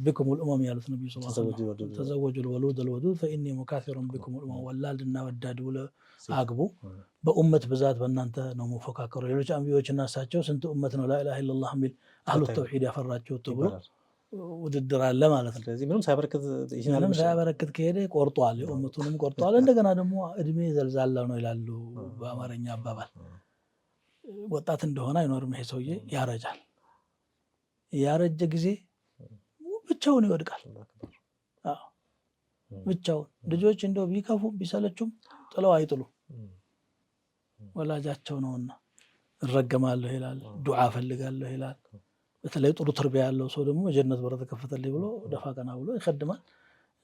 ቢኩሙል ኡመም ያሉት ነብዩ ሰለላሁ ዐለይሂ ወሰለም። ተዘወጁል ወሉደል ወዱድ ፈኢኒ ሙካሲሩን ቢኩሙል ኡመም፣ ወላድና ወዳድ አግቡ፣ በኡመት ብዛት በእናንተ ነው መፎካከሩ። ሌሎች አንቢዮችና እሳቸው ስንት ኡመት ነው ላ ኢላሃ ኢለላህ የሚል አህሉ ተውሂድ ያፈራቸው ተብሎ ውድድር አለ ማለት ነው። ስለዚህ ምንም ሳያበረክት ከሄደ ቆርጧል፣ የኡመቱንም ቆርጧል። እንደገና ደግሞ እድሜ ዘልዛላ ነው ይላሉ በአማርኛ አባባል። ወጣት እንደሆነ አይኖርም ይሄ ሰውዬ፣ ያረጃል። ያረጀ ጊዜ ብቻውን ይወድቃል። ብቻውን። ልጆች እንደው ቢከፉ ቢሰለቹም ጥለው አይጥሉም፣ ወላጃቸው ነውና። እረገማለሁ ይላል፣ ዱዓ ፈልጋለሁ ይላል። በተለይ ጥሩ ተርቢያ ያለው ሰው ደግሞ የጀነት በር ተከፈተልኝ ብሎ ደፋ ቀና ብሎ ይከድማል።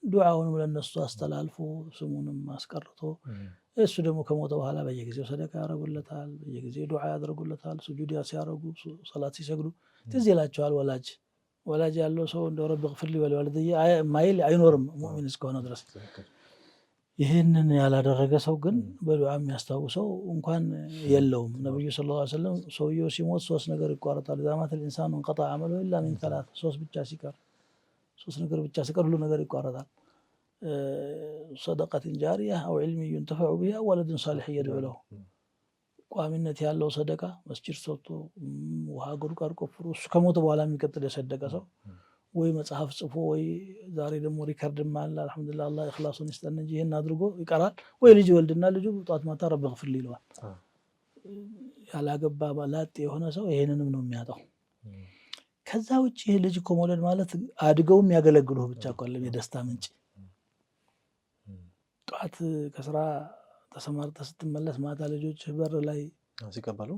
ዱዓውንም ለነሱ አስተላልፎ ስሙንም አስቀርቶ እሱ ደግሞ ከሞተ በኋላ በየጊዜው ሰደቃ ያደርጉለታል፣ በየጊዜው ዱዓ ያደርጉለታል። ሱጁድ ሲያደርጉ፣ ሰላት ሲሰግዱ ትዝ ይላቸዋል። ወላጅ ያለው ሰው እንደ ረቢ ግፍር ሊ ወሊዋሊደየ ማይል አይኖርም ሙእሚን እስከሆነ ድረስ። ይህንን ያላደረገ ሰው ግን በዱዓ የሚያስታውሰው እንኳን የለውም። ነብዩ ሰለላሁ ዐለይሂ ወሰለም ሰውየው ሲሞት ሶስት ነገር ይቋረጣል። ኢዛ ማተ ልኢንሳኑ እንቀጠዐ ዐመሉሁ ኢላ ሚን ሰላስ፣ ሶስት ነገር ብቻ ሲቀር ሁሉ ነገር ይቋረጣል። ሰደቀትን ጃሪያ አው ዒልሚን ዩንተፈዑ ቢሂ አው ወለድን ሷሊህ የድዑ ለሁ፣ ቋሚነት ያለው ሰደቃ መስጂድ ሰርቶ ውሃ ጉድጓድ ቆፍሮ እሱ ከሞተ በኋላ የሚቀጥል የሰደቀ ሰው ወይ መጽሐፍ ጽፎ ወይ ዛሬ ደግሞ ሪከርድም አለ አልሐምዱሊላህ አላህ ኢኽላሱን ይስጠን እንጂ ይሄን አድርጎ ይቀራል። ወይ ልጅ ወልድና ልጁ ጧት ማታ ረቢ ግፍር ሊ ይለዋል። ያላገባ ላጤ የሆነ ሰው ይሄንንም ነው የሚያጣው። ከዛ ውጭ ይሄ ልጅ እኮ መውለድ ማለት አድገው የሚያገለግሉህ ብቻ እኮ አይደለም፣ የደስታ ምንጭ። ጧት ከስራ ተሰማርተህ ስትመለስ ማታ ልጆች በር ላይ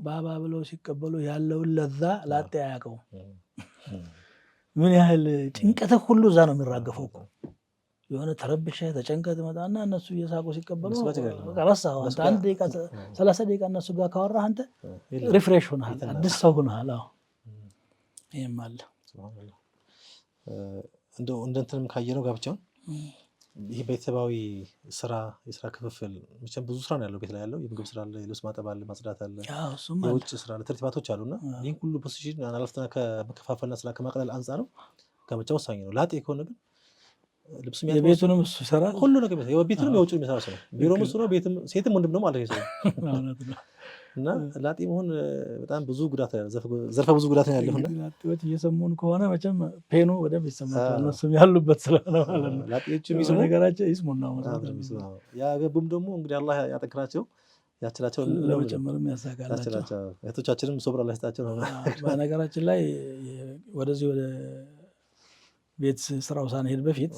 ባባ ብለው ሲቀበሉ ያለውን ለዛ ላጤ አያውቀውም። ምን ያህል ጭንቀትህ ሁሉ እዛ ነው የሚራገፈው እኮ። የሆነ ተረብሸ ተጨንቀህ ትመጣና እነሱ እየሳቁ ሲቀበሉ ረሳኸው። አንተ 1 ደቂቃ 30 ደቂቃ እነሱ ጋር ካወራህ አንተ ሪፍሬሽ ሆነሃል፣ አዲስ ሰው ሆነሃል። ይሄም አለ። እንደው እንደንተንም ካየነው ጋብቻውን ይሄ ቤተሰባዊ ስራ የስራ ክፍፍል መቼም ብዙ ስራ ነው ያለው። ቤት ላይ ያለው የምግብ ስራ አለ፣ የልብስ ማጠብ አለ፣ ማጽዳት አለ፣ የውጭ ስራ አለ፣ ተርቲባቶች አሉና ይህን ሁሉ ፖዚሽን ኃላፊነት ከመከፋፈልና ስራ ከማቅለል አንጻር ነው ጋብቻ ወሳኝ ነው። ላጤ ከሆነ ግን ልብስ የቤቱንም እሱ ይሰራል፣ ሁሉ ነገር የቤቱንም የውጭ የሚሰራ ሰው ነው። ቢሮም እሱ ነው፣ ቤትም ሴትም ወንድም ደግሞ አለ ሰው እና ላጤ መሆን በጣም ብዙ ጉዳት ዘርፈ ብዙ ጉዳት ነው ያለው። ላጤዎች እየሰሙን ከሆነ መቼም ፔኑ በደንብ ይሰማቸዋል፣ እነሱም ያሉበት ስለሆነ ማለት ነው። ላጤዎች የሚሰሙ ነገራቸው ይስሙና ያገቡም ደግሞ እንግዲህ አላህ ያጠንክራቸው ያችላቸው ለመጨመርም ያሳካላቸው። እህቶቻችንም ሶብር አላህ ይስጣቸው። በነገራችን ላይ ወደዚህ ወደ ቤት ስራው ሳንሄድ በፊት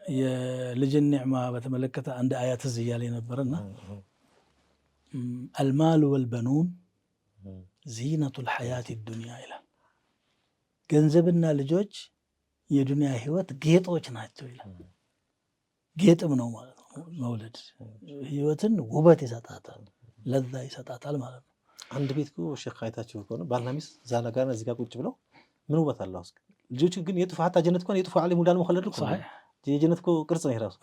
የልጅን ኒዕማ በተመለከተ አንድ አያት እዚህ እያለ ነበርና አልማሉ ወልበኑን ዚነቱል ሐያት ዱንያ ይላል። ገንዘብና ልጆች የዱንያ ህይወት ጌጦች ናቸው ይላል። ጌጥም ነው ማለት ነው። መውለድ ህይወትን ውበት ይሰጣታል፣ ለዛ ይሰጣታል ማለት ነው። አንድ ቤት ሼክ አይታችሁ ከሆነ ባልና ሚስት ዛና ጋር እዚህ ጋር ቁጭ ብለው ምን ውበት አለው። ልጆች ግን የጥፉ ሀታ ጀነት እንኳን የጥፉ ዓለም ሙዳል መኸለድ እኮ የጀነት እኮ ቅርጽ ነው ይራሱ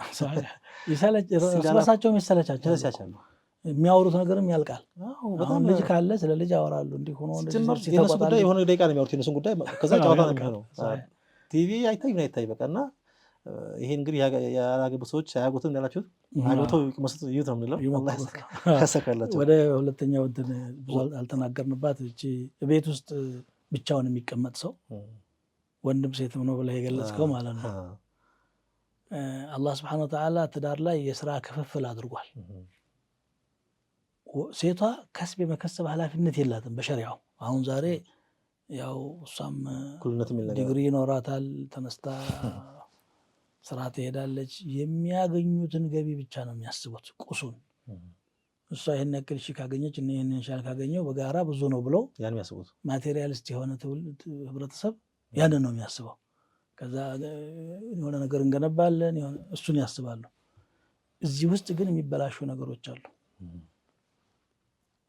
ስለሳቸው ይሰለቻቸዋል። የሚያወሩት ነገርም ያልቃል። አሁን ልጅ ካለ ስለ ልጅ ያወራሉ። እንዲህ ሆኖ የነሱ ጉዳይ የሆነ ደቂቃ ነው የሚያወሩት የነሱን ጉዳይ፣ ከዛ ጨዋታ ነው የሚሆነው። ቲቪ አይታይ ምን አይታይ በቃ። እና ይሄ እንግዲህ ያላገቡ ሰዎች አያውቁትም ያላችሁት አግብተው መስጠት ይዩት ነው የምንለው። አላህ ያሳካላቸው። ወደ ሁለተኛው እንትን ብዙ አልተናገርንባት እቺ ቤት ውስጥ ብቻውን የሚቀመጥ ሰው ወንድም ሴትም ነው ብለህ የገለጽከው ማለት ነው። አላህ ስብሐነሁ ወተዓላ ትዳር ላይ የስራ ክፍፍል አድርጓል። ሴቷ ከስብ የመከሰብ ኃላፊነት የላትም በሸሪዓው። አሁን ዛሬ ያው እሷም ዲግሪ ይኖራታል፣ ተነስታ ስራ ትሄዳለች። የሚያገኙትን ገቢ ብቻ ነው የሚያስቡት ቁሱን። እሷ ይህን ያክል ሺ ካገኘች እና ይህን ሻል ካገኘው በጋራ ብዙ ነው ብለው ማቴሪያሊስት የሆነ ህብረተሰብ ያንን ነው የሚያስበው። ከዛ የሆነ ነገር እንገነባለን እሱን ያስባሉ። እዚህ ውስጥ ግን የሚበላሹ ነገሮች አሉ።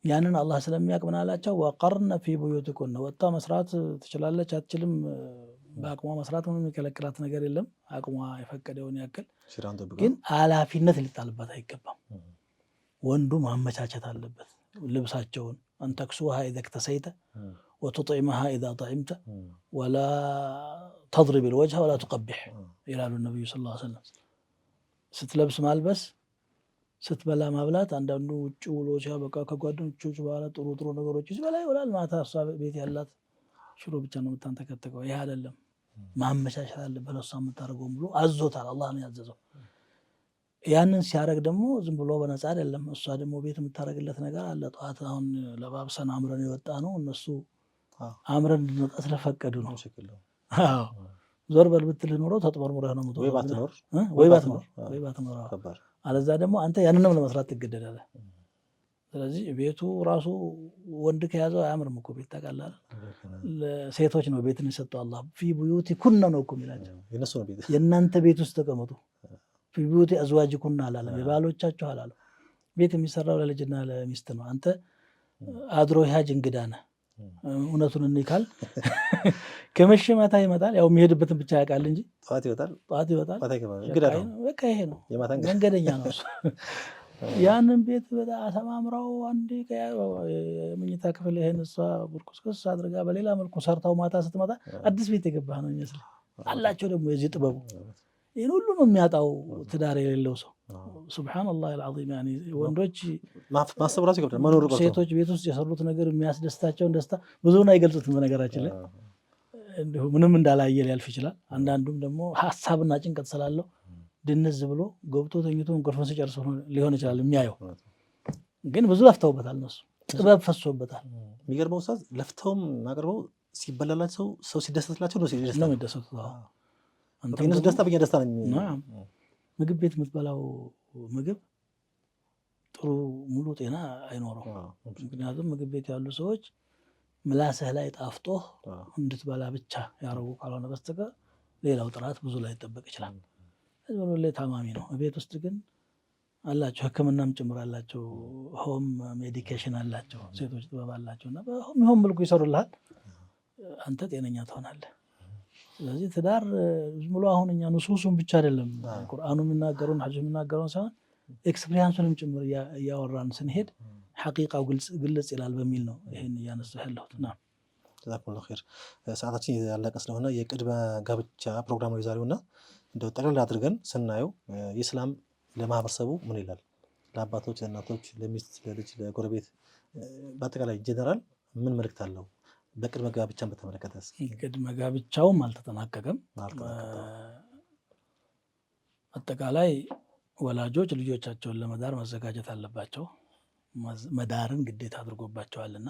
ያንን አላህ ስለሚያውቅ ምን አላቸው? ወቀርነ ፊ ቡዩቲኩነ፣ ወጣ መስራት ትችላለች አትችልም፣ በአቅሟ መስራት ምንም የሚከለክላት ነገር የለም። አቅሟ የፈቀደውን ያክል ግን ኃላፊነት ሊጣልባት አይገባም። ወንዱ ማመቻቸት አለበት። ልብሳቸውን አንተክሱሃ ኢዘ ክተሰይተ ወቱጥዕመሃ ኢዛ ጠዕምተ ወላ ተድሪብ ልወጅሀ ወላ ቱቀቢሕ ይላሉ ነቢዩ ሰለላሁ ዐለይሂ ወሰለም። ስትለብስ ማልበስ፣ ስትበላ ማብላት። አንዳንዱ ውጭ ውሎ ሲያበቃ ከጓደኞቹ በኋላ ጥሩ ጥሩ ነገሮች ሲበላ ይውላል። ማታ እሷ ቤት ያላት ሽሮ ብቻ ነው የምታንተከተከው። ይህ አይደለም፣ ማመቻቸት አለበት። ለእሷ የምታደርገውን ብሎ አዞታል። አላህ ነው ያዘዘው። ያንን ሲያደርግ ደግሞ ዝም ብሎ በነፃ አይደለም። እሷ ደግሞ ቤት የምታደርግለት ነገር አለ። ጠዋት አሁን ለባብሰን አምረን የወጣ ነው፣ እነሱ አምረን እንድንወጣ ስለፈቀዱ ነው። ዞር በል ብትልህ ኖሮ ተጥመርሙረህ ነው የምትወጣው። ወይ ባትኖር አለዛ ደግሞ አንተ ያንንም ለመስራት ትገደዳለህ። ስለዚህ ቤቱ ራሱ ወንድ ከያዘው አያምርም እኮ ቤት ታውቃለህ። ለሴቶች ነው ቤትን የሰጠው አላህ። ፊ ቡዩቲኩነ ነው እኮ የሚላቸው። የእናንተ ቤት ውስጥ ተቀመጡ። ፊ ቡዩቲ አዝዋጅኩነ አላለም፣ የባሎቻችሁ አላለም። ቤት የሚሰራው ለልጅና ለሚስት ነው። አንተ አድሮ ሂጅ እንግዳ ነህ። እውነቱን እንይካል ከመሸ ማታ ይመጣል። ያው የሚሄድበትን ብቻ ያውቃል እንጂ ጠዋት ይወጣል። በቃ ይሄ ነው መንገደኛ ነው እሱ። ያንን ቤት በጣም አሰማምረው አንዴ የመኝታ ክፍል ይሄን እሷ ቡርኩስኩስ አድርጋ በሌላ መልኩ ሰርታው ማታ ስትመጣ አዲስ ቤት የገባህ ነው የሚመስል አላቸው። ደግሞ የዚህ ጥበቡ ይህን ሁሉ ነው የሚያጣው ትዳር የሌለው ሰው። ሱብሓነላህ አልዓዚም። ያኔ ወንዶች ማሰብ ራሱ ይከብዳል መኖር ቀርቶ ሴቶች ቤት ውስጥ የሰሩት ነገር የሚያስደስታቸውን ደስታ ብዙውን አይገልጹትም። በነገራችን ላይ እንዲሁ ምንም እንዳላየ ሊያልፍ ይችላል። አንዳንዱም ደግሞ ሀሳብና ጭንቀት ስላለው ድንዝ ብሎ ገብቶ ተኝቶ እንቅልፉን ሲጨርስ ሊሆን ይችላል የሚያየው። ግን ብዙ ለፍተውበታል፣ እነሱ ጥበብ ፈሶበታል። የሚገርመው ሰው ለፍተውም አቅርበው ሲበላላቸው ሰው ሲደሰትላቸው ነው የሚደሰቱት። እነሱ ደስታ በኛ ደስታ ነው። ምግብ ቤት የምትበላው ምግብ ጥሩ ሙሉ ጤና አይኖረው። ምክንያቱም ምግብ ቤት ያሉ ሰዎች ምላስህ ላይ ጣፍጦህ እንድትበላ ብቻ ያረጉ ካልሆነ በስተቀር ሌላው ጥራት ብዙ ላይ ይጠበቅ ይችላል። ህዝብ ላይ ታማሚ ነው። ቤት ውስጥ ግን አላቸው ሕክምናም ጭምር አላቸው። ሆም ሜዲኬሽን አላቸው። ሴቶች ጥበብ አላቸው እና በሆም መልኩ ይሰሩልሃል። አንተ ጤነኛ ትሆናለህ። ስለዚህ ትዳር ዝም ብሎ አሁን እኛ ንሱሱን ብቻ አይደለም ቁርአኑ የሚናገረውን ሐዲሱ የሚናገረውን ሳይሆን ኤክስፒሪየንሱንም ጭምር እያወራን ስንሄድ ሐቂቃው ግልጽ ይላል በሚል ነው ይሄን እያነሳሁ ያለሁት። ጀዛኩሙላሁ ኸይር። ሰዓታችን ያለቀ ስለሆነ የቅድመ ጋብቻ ፕሮግራም ነው የዛሬውና እንደው ጠቅላላ አድርገን ስናየው ኢስላም ለማህበረሰቡ ምን ይላል? ለአባቶች፣ ለእናቶች፣ ለሚስት፣ ለልጅ፣ ለጎረቤት በአጠቃላይ ጀነራል ምን መልእክት አለው? በቅድመ ጋብቻን በተመለከተ ቅድመ ጋብቻውም አልተጠናቀቀም። አጠቃላይ ወላጆች ልጆቻቸውን ለመዳር መዘጋጀት አለባቸው። መዳርን ግዴታ አድርጎባቸዋልና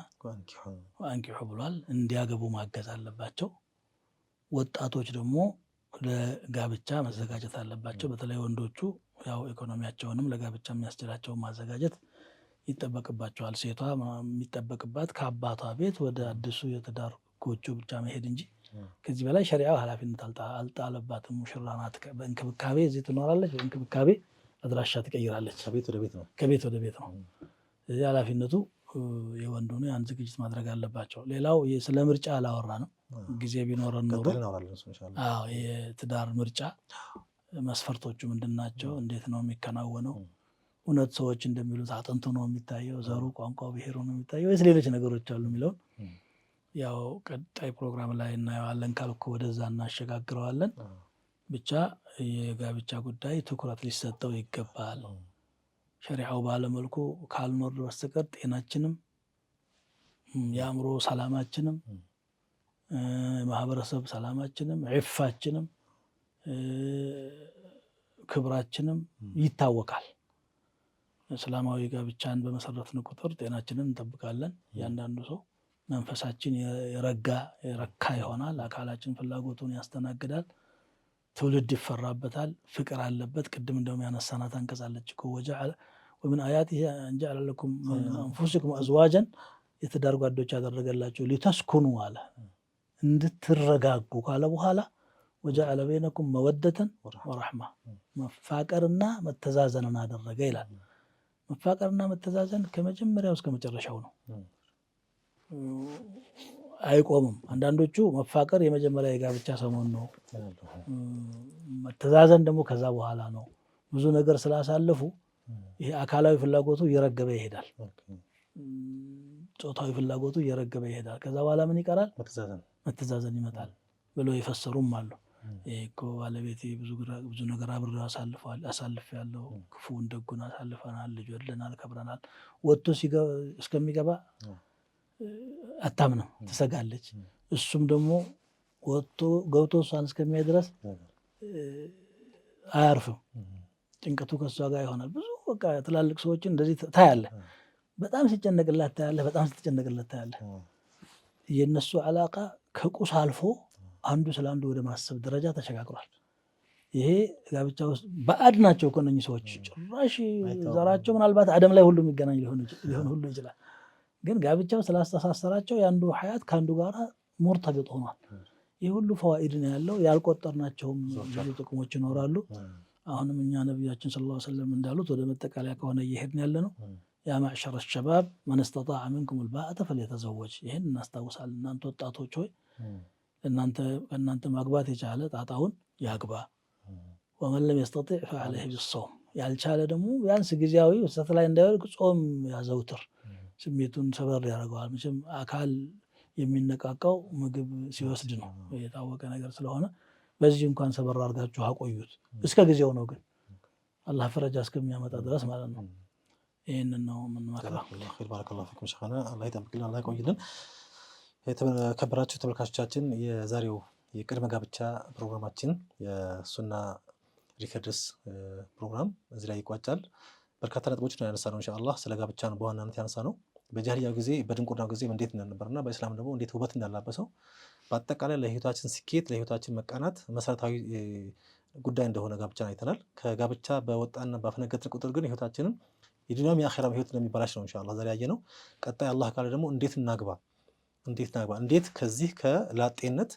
አንኪሑ ብሏል። እንዲያገቡ ማገዝ አለባቸው። ወጣቶች ደግሞ ለጋብቻ መዘጋጀት አለባቸው። በተለይ ወንዶቹ ያው ኢኮኖሚያቸውንም ለጋብቻ የሚያስችላቸውን ማዘጋጀት ይጠበቅባቸዋል። ሴቷ የሚጠበቅባት ከአባቷ ቤት ወደ አዲሱ የትዳር ጎጆ ብቻ መሄድ እንጂ ከዚህ በላይ ሸሪዓው ኃላፊነት አልጣለባትም። ሙሽራ ናት። በእንክብካቤ እዚህ ትኖራለች፣ በእንክብካቤ አድራሻ ትቀይራለች። ከቤት ወደ ቤት ነው። እዚህ ኃላፊነቱ የወንዱ ነው። ያን ዝግጅት ማድረግ አለባቸው። ሌላው ስለ ምርጫ አላወራንም። ጊዜ ቢኖረን ኖሮ የትዳር ምርጫ መስፈርቶቹ ምንድን ናቸው? እንዴት ነው የሚከናወነው? እውነት ሰዎች እንደሚሉት አጥንቱ ነው የሚታየው? ዘሩ፣ ቋንቋው፣ ብሔሩ ነው የሚታየው ወይስ ሌሎች ነገሮች አሉ የሚለውን ያው ቀጣይ ፕሮግራም ላይ እናየዋለን። ካልኩ ወደዛ እናሸጋግረዋለን። ብቻ የጋብቻ ጉዳይ ትኩረት ሊሰጠው ይገባል። ሸሪዓው ባለመልኩ ካልኖር በስተቀር ጤናችንም የአእምሮ ሰላማችንም ማህበረሰብ ሰላማችንም ዒፋችንም ክብራችንም ይታወቃል። እስላማዊ ጋብቻን በመሰረትን ቁጥር ጤናችንን እንጠብቃለን። እያንዳንዱ ሰው መንፈሳችን የረካ ይሆናል። አካላችን ፍላጎቱን ያስተናግዳል። ትውልድ ይፈራበታል። ፍቅር አለበት። ቅድም እንደውም ያነሳናት አንቀጽ አለች እኮ ወምን አያቲሂ አን ጀዐለ ለኩም ሚን አንፉሲኩም አዝዋጀን የትዳር ጓዶች ያደረገላቸው ሊተስኩኑ አለ እንድትረጋጉ ካለ በኋላ ወጀዐለ በይነኩም መወደተን ወረሕማ መፋቀርና መተዛዘንን አደረገ ይላል። መፋቀርና መተዛዘን ከመጀመሪያው እስከ መጨረሻው ነው፣ አይቆምም። አንዳንዶቹ መፋቀር የመጀመሪያ የጋብቻ ሰሞን ነው፣ መተዛዘን ደግሞ ከዛ በኋላ ነው። ብዙ ነገር ስላሳለፉ ይሄ አካላዊ ፍላጎቱ እየረገበ ይሄዳል፣ ጾታዊ ፍላጎቱ እየረገበ ይሄዳል። ከዛ በኋላ ምን ይቀራል? መተዛዘን ይመጣል ብለው የፈሰሩም አሉ። ይሄ እኮ ባለቤቴ ብዙ ነገር አብሬው አሳልፍ ያለው ክፉን ደጉን አሳልፈናል፣ ልጅ ወልደናል፣ ከብረናል። ወጥቶ እስከሚገባ አታምንም፣ ትሰጋለች። እሱም ደግሞ ወጥቶ ገብቶ እሷን እስከሚያይ ድረስ አያርፍም። ጭንቀቱ ከእሷ ጋር ይሆናል። ብዙ በቃ ትላልቅ ሰዎችን እንደዚህ ታያለህ። በጣም ሲጨነቅላት ታያለህ፣ በጣም ስትጨነቅላት ታያለህ። የእነሱ አላቃ ከቁስ አልፎ አንዱ ስለ አንዱ ወደ ማሰብ ደረጃ ተሸጋግሯል። ይሄ ጋብቻ ውስጥ ባዕድ ናቸው እኮ እነኚህ ሰዎች። ጭራሽ ዘራቸው ምናልባት አደም ላይ ሁሉ የሚገናኝ ሊሆን ሁሉ ይችላል። ግን ጋብቻው ስላስተሳሰራቸው የአንዱ ሀያት ከአንዱ ጋር ሙርተቢጥ ሆኗል። ይህ ሁሉ ፈዋኢድ ነው ያለው። ያልቆጠርናቸውም ብዙ ጥቅሞች ይኖራሉ። አሁንም እኛ ነቢያችን ሰለላሁ ዐለይሂ ወሰለም እንዳሉት ወደ መጠቃለያ ከሆነ እየሄድን ያለ ነው። ያ ማዕሸረ ሸባብ መን ስተጣዐ ሚንኩም አልባአተ ፈልየተዘወጅ። ይህን እናስታውሳለን። እናንተ ወጣቶች ሆይ ከእናንተ ማግባት የቻለ ጣጣውን ያግባ። ወመን ለም የስተጢዕ ፈዐለይሂ ቢሶም። ያልቻለ ደግሞ ቢያንስ ጊዜያዊ ውሰት ላይ እንዳይወድቅ ጾም ያዘውትር። ስሜቱን ሰበር ያደርገዋል። መቼም አካል የሚነቃቃው ምግብ ሲወስድ ነው፣ የታወቀ ነገር ስለሆነ በዚህ እንኳን ሰበር አድርጋችሁ አቆዩት። እስከ ጊዜው ነው ግን አላህ ፈረጃ እስከሚያመጣ ድረስ ማለት ነው። ይህንን ነው የምንመክረው። ባረከላሁ ፊኩም ሸይኻና፣ አላህ ይጠብቅልን፣ አላህ ይቆይልን። የተከበራችሁ ተመልካቾቻችን የዛሬው የቅድመ ጋብቻ ፕሮግራማችን የሱና ሪከርድስ ፕሮግራም እዚህ ላይ ይቋጫል። በርካታ ነጥቦች ነው ያነሳነው። ኢንሻአላህ ስለ ጋብቻ ነው በዋናነት ያነሳነው። በጃሂልያው ጊዜ በድንቁርናው ጊዜ እንዴት እንደነበርና በእስላም ደግሞ እንዴት ውበት እንዳላበሰው በአጠቃላይ ለህይወታችን ስኬት ለህይወታችን መቃናት መሰረታዊ ጉዳይ እንደሆነ ጋብቻን አይተናል። ከጋብቻ በወጣና ባፈነገጥን ቁጥር ግን ህይወታችንን የዱንያም የአኺራም ህይወት እንደሚበላሽ ነው ኢንሻአላህ ዛሬ ያየነው። ቀጣይ አላህ ካለ ደግሞ እንዴት እናግባ፣ እንዴት ከዚህ ከላጤነት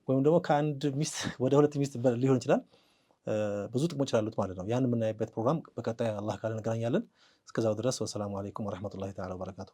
ወይም ደግሞ ከአንድ ሚስት ወደ ሁለት ሚስት ሊሆን ይችላል ብዙ ጥቅሞች አሉት ማለት ነው። ያን የምናይበት ፕሮግራም በቀጣይ አላህ ካለ እንገናኛለን። እስከዛው ድረስ ወሰላሙ አለይኩም ወረህመቱላሂ ተዓላ ወበረካቱ።